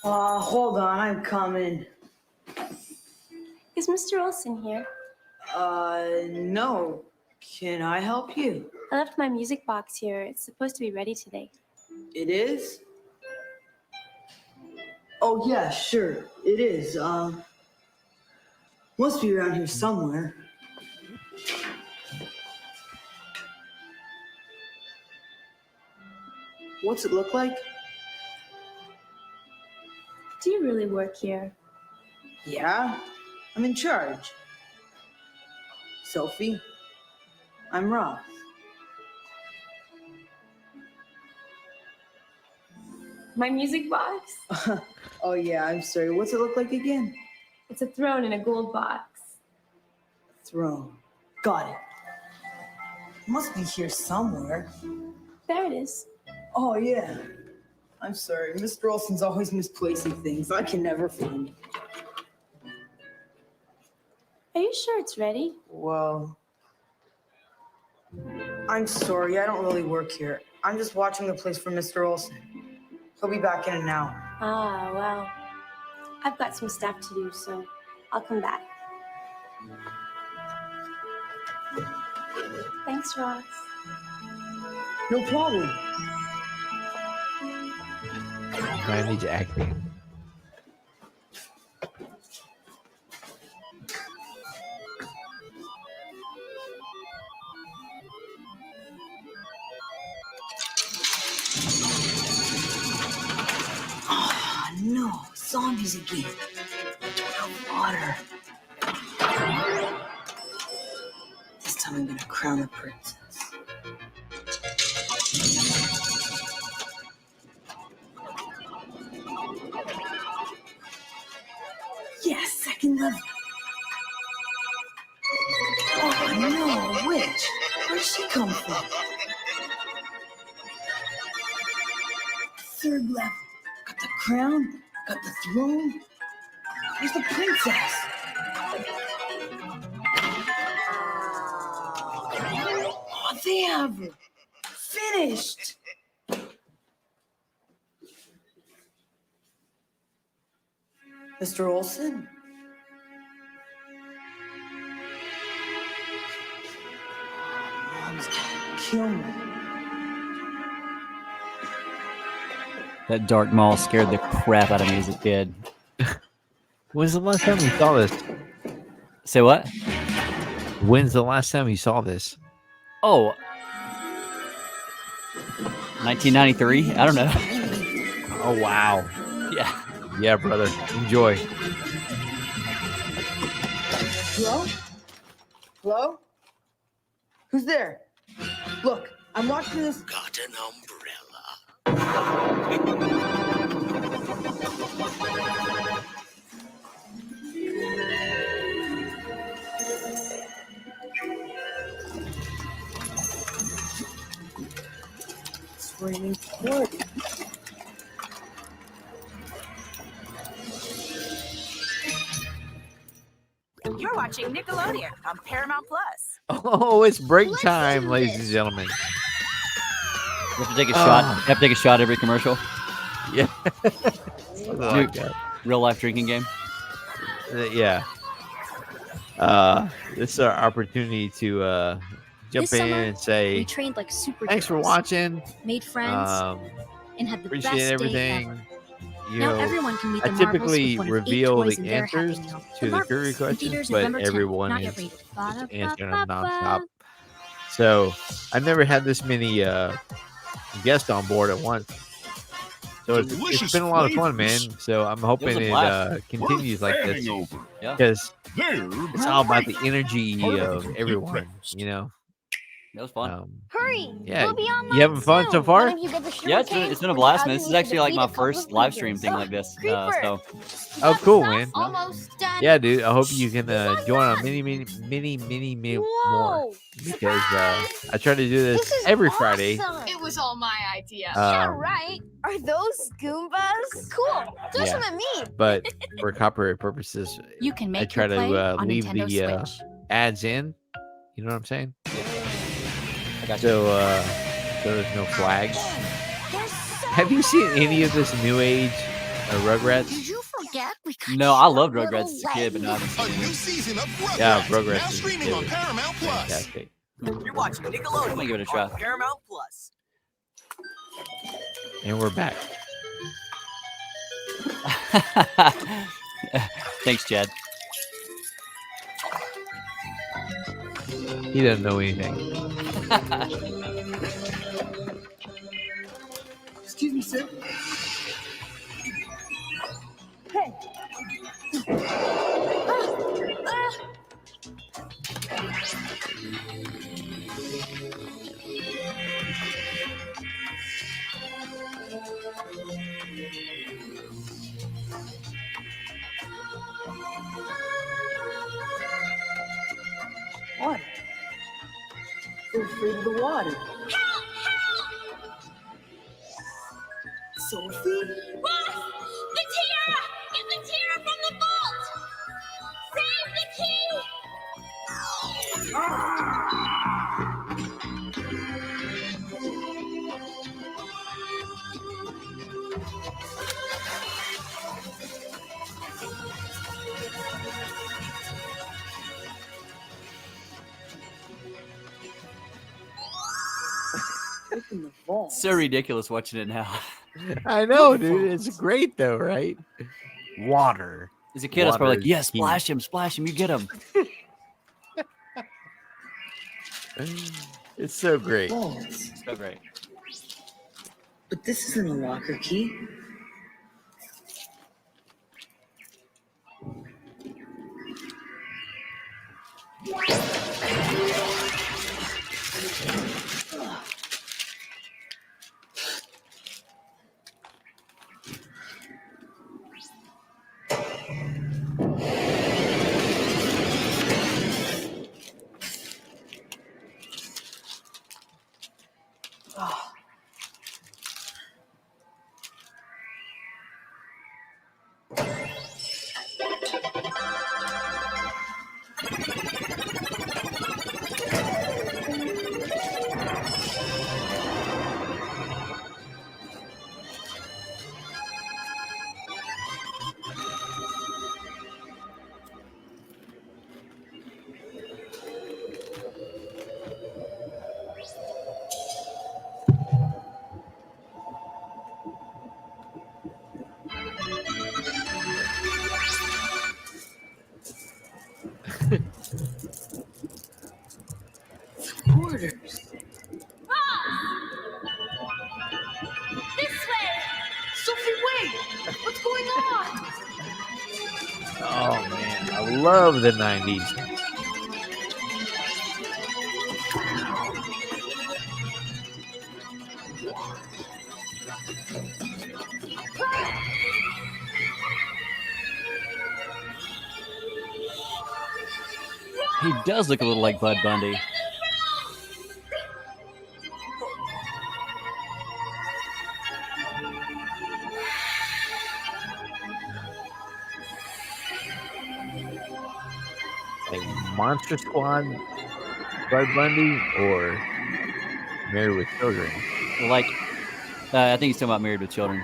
Hold on, I'm coming. Is Mr. Olson here? No. Can I help you? I left my music box here. It's supposed to be ready today. It is? Oh, yeah, sure. It is. Must be around here somewhere. What's it look like? Do you really work here? Yeah, I'm in charge. Sophie, I'm Ross. My music box? Oh, yeah, I'm sorry. What's it look like again? It's a throne in a gold box. Throne. Got it. Must be here somewhere. There it is. Oh, yeah. I'm sorry. Mr. Olson's always misplacing things. I can never find it. Are you sure it's ready? Well, I'm sorry. I don't really work here. I'm just watching the place for Mr. Olson. He'll be back in an hour. Ah, well. I've got some stuff to do, so I'll come back. Thanks, Ross. No problem. I need to acting. Oh, no. Zombies again. Water. This time I'm gonna crown the princess. Yes, second level. Oh no, witch. Where'd she come from? Third level. Got the crown, got the throne. Where's the princess? Oh, they have it. Finished. Mr. Olson? Mom's gonna kill me. That dark mall scared the crap out of me as a kid. When's the last time you saw this? Say what? When's the last time you saw this? Oh, 1993? I don't know. Oh, wow. Yeah. Yeah, brother. Enjoy. Hello? Hello? Who's there? Look, I'm watching this. Got an umbrella. It's raining cord. You're watching Nickelodeon on Paramount Plus. Oh, it's break time, ladies and gentlemen. You have to take a shot. You have to take a shot every commercial. Yeah. New real life drinking game. Yeah. This is our opportunity to jump This in summer, and say we trained like superheroes. thanks for watching. Made friends and had the Appreciate best everything. day ever. you Now know, everyone can meet I the marbles typically with one of 8 reveal toys the in their Happy answers Meal. to the Marbles query in questions, theaters but November 10th. everyone Not yet is rated. answering them nonstop. So I've never had this many guests on board at once. So it's Delicious been a lot of fun, flavors. man. So I'm hoping a it blast. continues like this Fanning over. Yeah. because They're it's all about the great. energy Part of a of complete everyone. breakfast. You know. That was fun. Hurry! Yeah. We'll be online You having fun so soon. far? One of you get the Yeah, sugarcane, it's been a or the blast, other man. This is needs to actually like my defeat a couple first of live stream creatures. thing like this. Creeper. So Oh, cool, man. Almost done. Yeah, dude. I hope you can join on many more Whoa! because I try to do this every Friday. It was all my idea. Yeah, Um, right. Are those Goombas? Cool. Throw some at me. But for copyright purposes, You can I make try your play to on leave Nintendo the Switch. ads in. You know what I'm saying? I got you. So there's no flags. Have you seen any of this new age Rugrats? Did you forget we got No, I loved short Rugrats as a kid, but no, I haven't A seen new it. season of Rugrats. Yeah, Now Rugrats is streaming on Paramount Plus. fantastic. You're watching Nickelodeon. I'm gonna give it a try. on Paramount Plus. And we're back. Thanks, Chad. He doesn't know anything. Excuse me, sir. Hey. Water. They're afraid of the water. Sophie? Boss! The tiara! Get the tiara from the vault! Save the key! Open the vault. So ridiculous watching it now. I know, dude. It's great though, right? Water. As a kid, I was probably like, Water "Yeah, is key. splash him, you get him." It's so great. Vaults. So great. But this isn't a locker key. Quarters. This way! Sophie, wait! What's going on? Oh man, I love the '90s. He does look a little like Bud Bundy. Like Monster Squad, Bud Bundy, or Married with Children. Like, I think he's talking about Married with Children.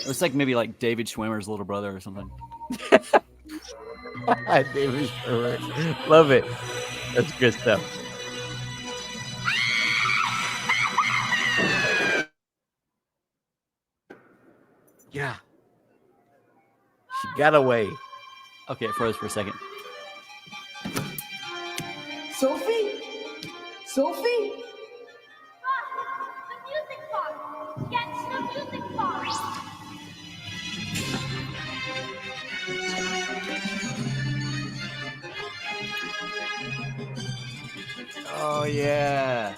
It's like maybe like David Schwimmer's little brother or something. David Schwimmer. Love it. That's good stuff. got away. Okay, it froze for a second. Sophie? Sophie? The music box. Get to the music box. Oh yeah.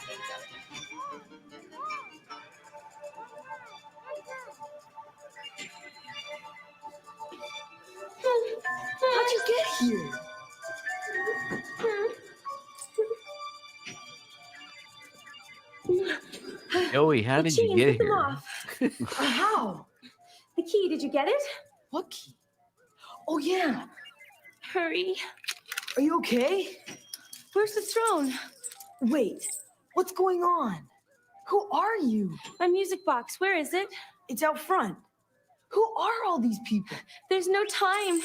How'd you get here? Joey, how did you Gene, get take them here? off. How? The key, did you get it? What key? Oh, yeah. Hurry. Are you okay? Where's the throne? Wait, what's going on? Who are you? My music box, where is it? It's out front. Who are all these people? There's no time.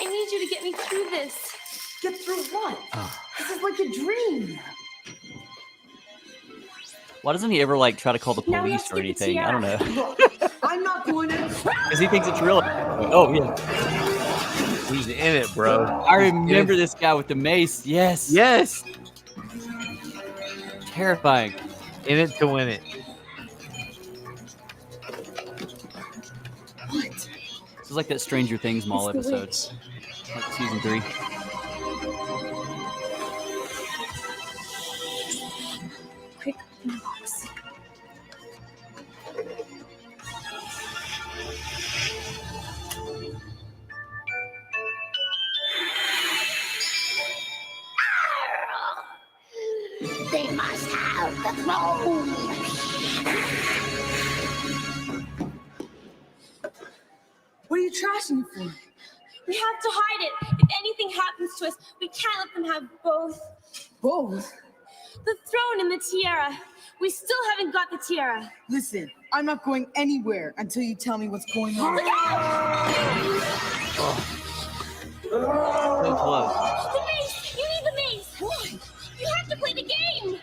I need you to get me through this. Get through what? This is like a dream. Why doesn't he ever like try to call the Now police let's or get the anything? I don't know. Look, I'm not going to. Because he thinks it's real. Oh yeah. He's in it, bro. I remember this guy with the mace. Yes. Yes. Terrifying. In it to win it. What? This is like that Stranger Things mall It's the episode. Like season 3. Quick, box. They must have the throne. What are you trashing it for? We have to hide it. If anything happens to us, we can't let them have both. Both? The throne and the tiara. We still haven't got the tiara. Listen, I'm not going anywhere until you tell me what's going on. Look out! So close. The mace! You need the mace! You have to play the game!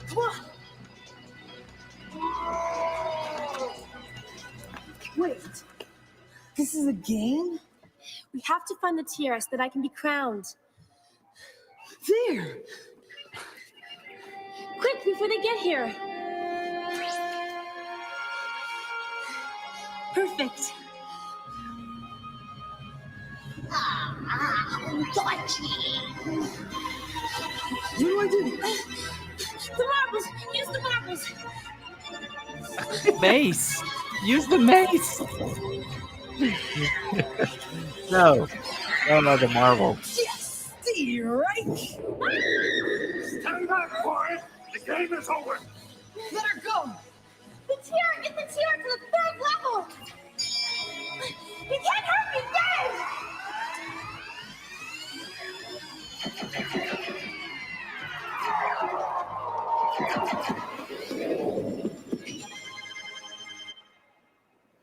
Come on. Wait, this is a game? We have to find the tiara so that I can be crowned. There. Quick, before they get here. Perfect. What do I do? The marbles! Use the marbles! Mace. Use the mace. No. No, the marble. Yes, right. Stand back, quiet. The game is over. Let her go. The tiara! Get the tiara to the 3rd level! You can't hurt me, Dad!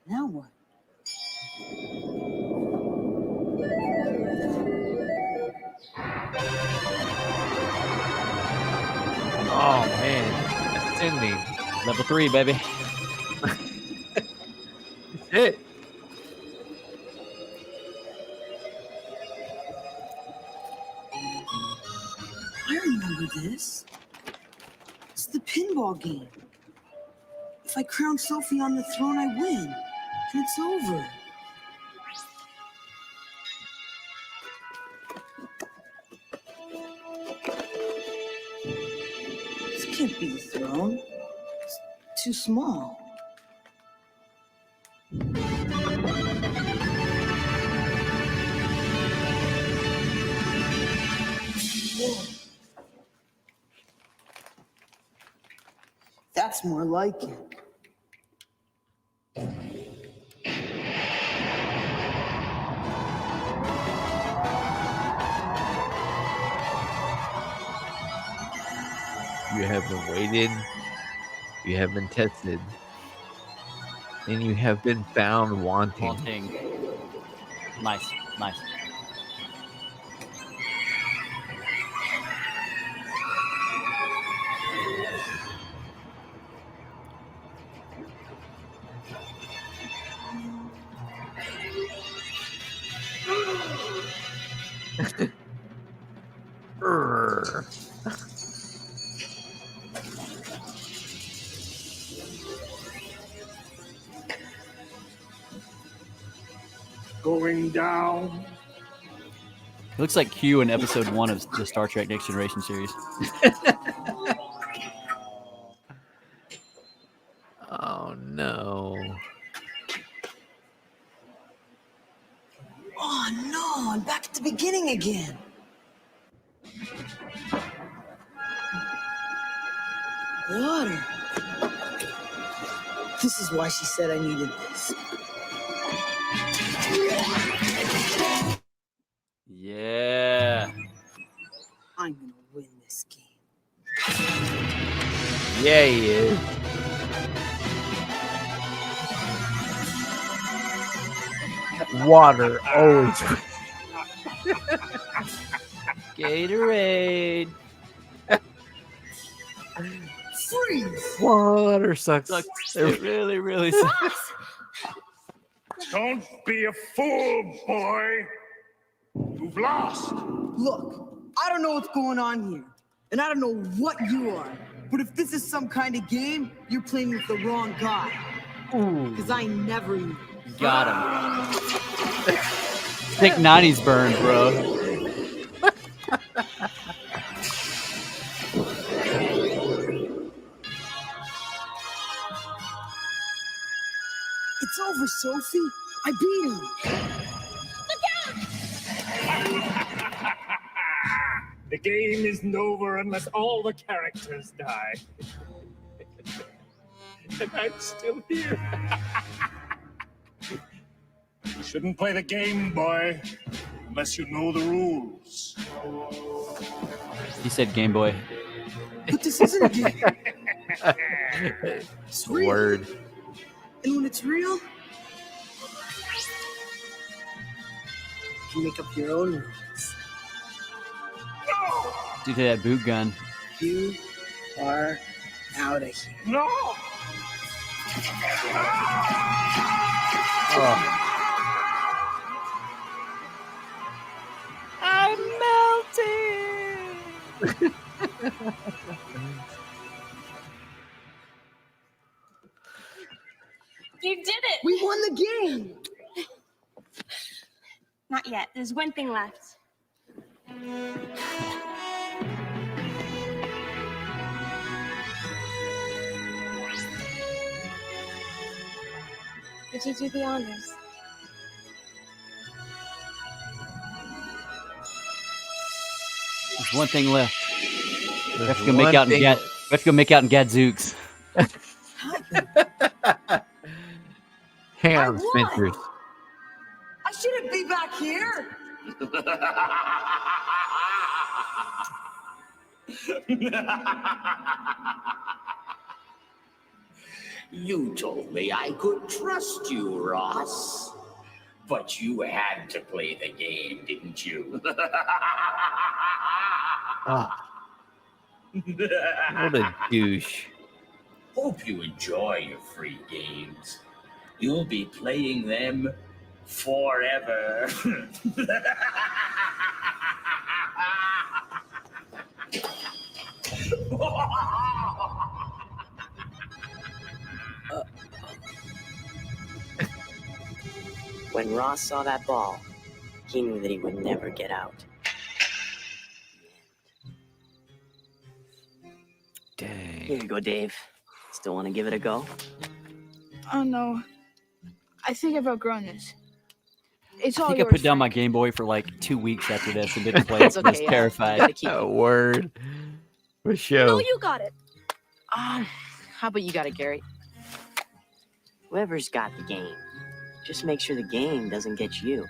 Now what? Oh man. Ascending. Level 3, baby. That's it. I remember this. It's the pinball game. If I crown Sophie on the throne, I win. And it's over. This can't be the throne. It's too small. Whoa. That's more like it. You have been waited. You have been tested. And you have been found wanting. Wanting. Nice. Nice. going down. It looks like Q in episode 1 of the Star Trek Next Generation series. Oh no. Oh no, I'm back at the beginning again. Water. This is why she said I needed this. Yeah. I'm gonna win this game. Yeah, he is. Water always. Gatorade. Freeze! Water sucks. It really, really sucks. Don't be a fool, boy. You've lost. Look, I don't know what's going on here, and I don't know what you are, but if this is some kind of game, you're playing with the wrong guy. Because I never knew. Got him. Thick 90s burn, bro. It's over, Sophie. I beat him. The game isn't over unless all the characters die. And I'm still here. You shouldn't play the game, boy, unless you know the rules. He said Game Boy. But this isn't a game. It's real. Word. And when it's real, you can make up your own rules. Due to that boot gun. You are out of here. No! Oh. I'm melting. You did it! We won the game! Not yet. There's one thing left. Did you do the honors? There's one thing left. We have to go one make out in thing- Gad. We have to go make out in Gadzooks. Hang on, Spencer. I shouldn't be back here. You told me I could trust you, Ross. But you had to play the game, didn't you? Ah, what a douche. Hope you enjoy your free games. You'll be playing them forever. When Ross saw that ball, he knew that he would never get out. Dang. Here you go, Dave. Still want to give it a go? Oh no. I think I've outgrown this. It's I all think I yours. put down my Game Boy for like 2 weeks after this and didn't play it. It's I was okay, terrified. A word. For show. No, you got it. How about you got it, Gary? Whoever's got the game, just make sure the game doesn't get you.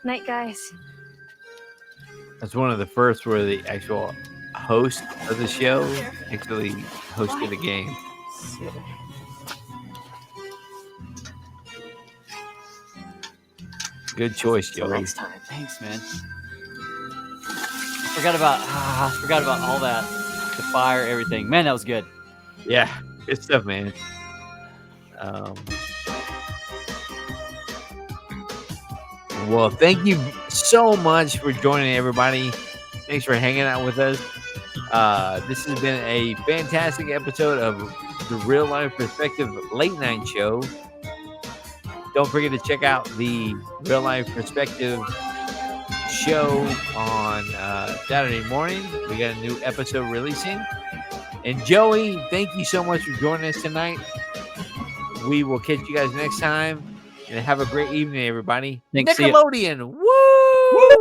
Night, guys. That's one of the first where the actual host of the show actually hosted a game. Good choice, Till Joey. next time. Thanks, man. Forgot about all that. The fire, everything. Man, that was good. Yeah, good stuff, man. Well, thank you so much for joining, everybody. Thanks for hanging out with us. This has been a fantastic episode of the Real Life Perspective Late Night Show. Don't forget to check out the Real Life Perspective show on Saturday morning. We got a new episode releasing. And Joey, thank you so much for joining us tonight. We will catch you guys next time. And have a great evening, everybody. Thanks, see ya. Nickelodeon. Woo!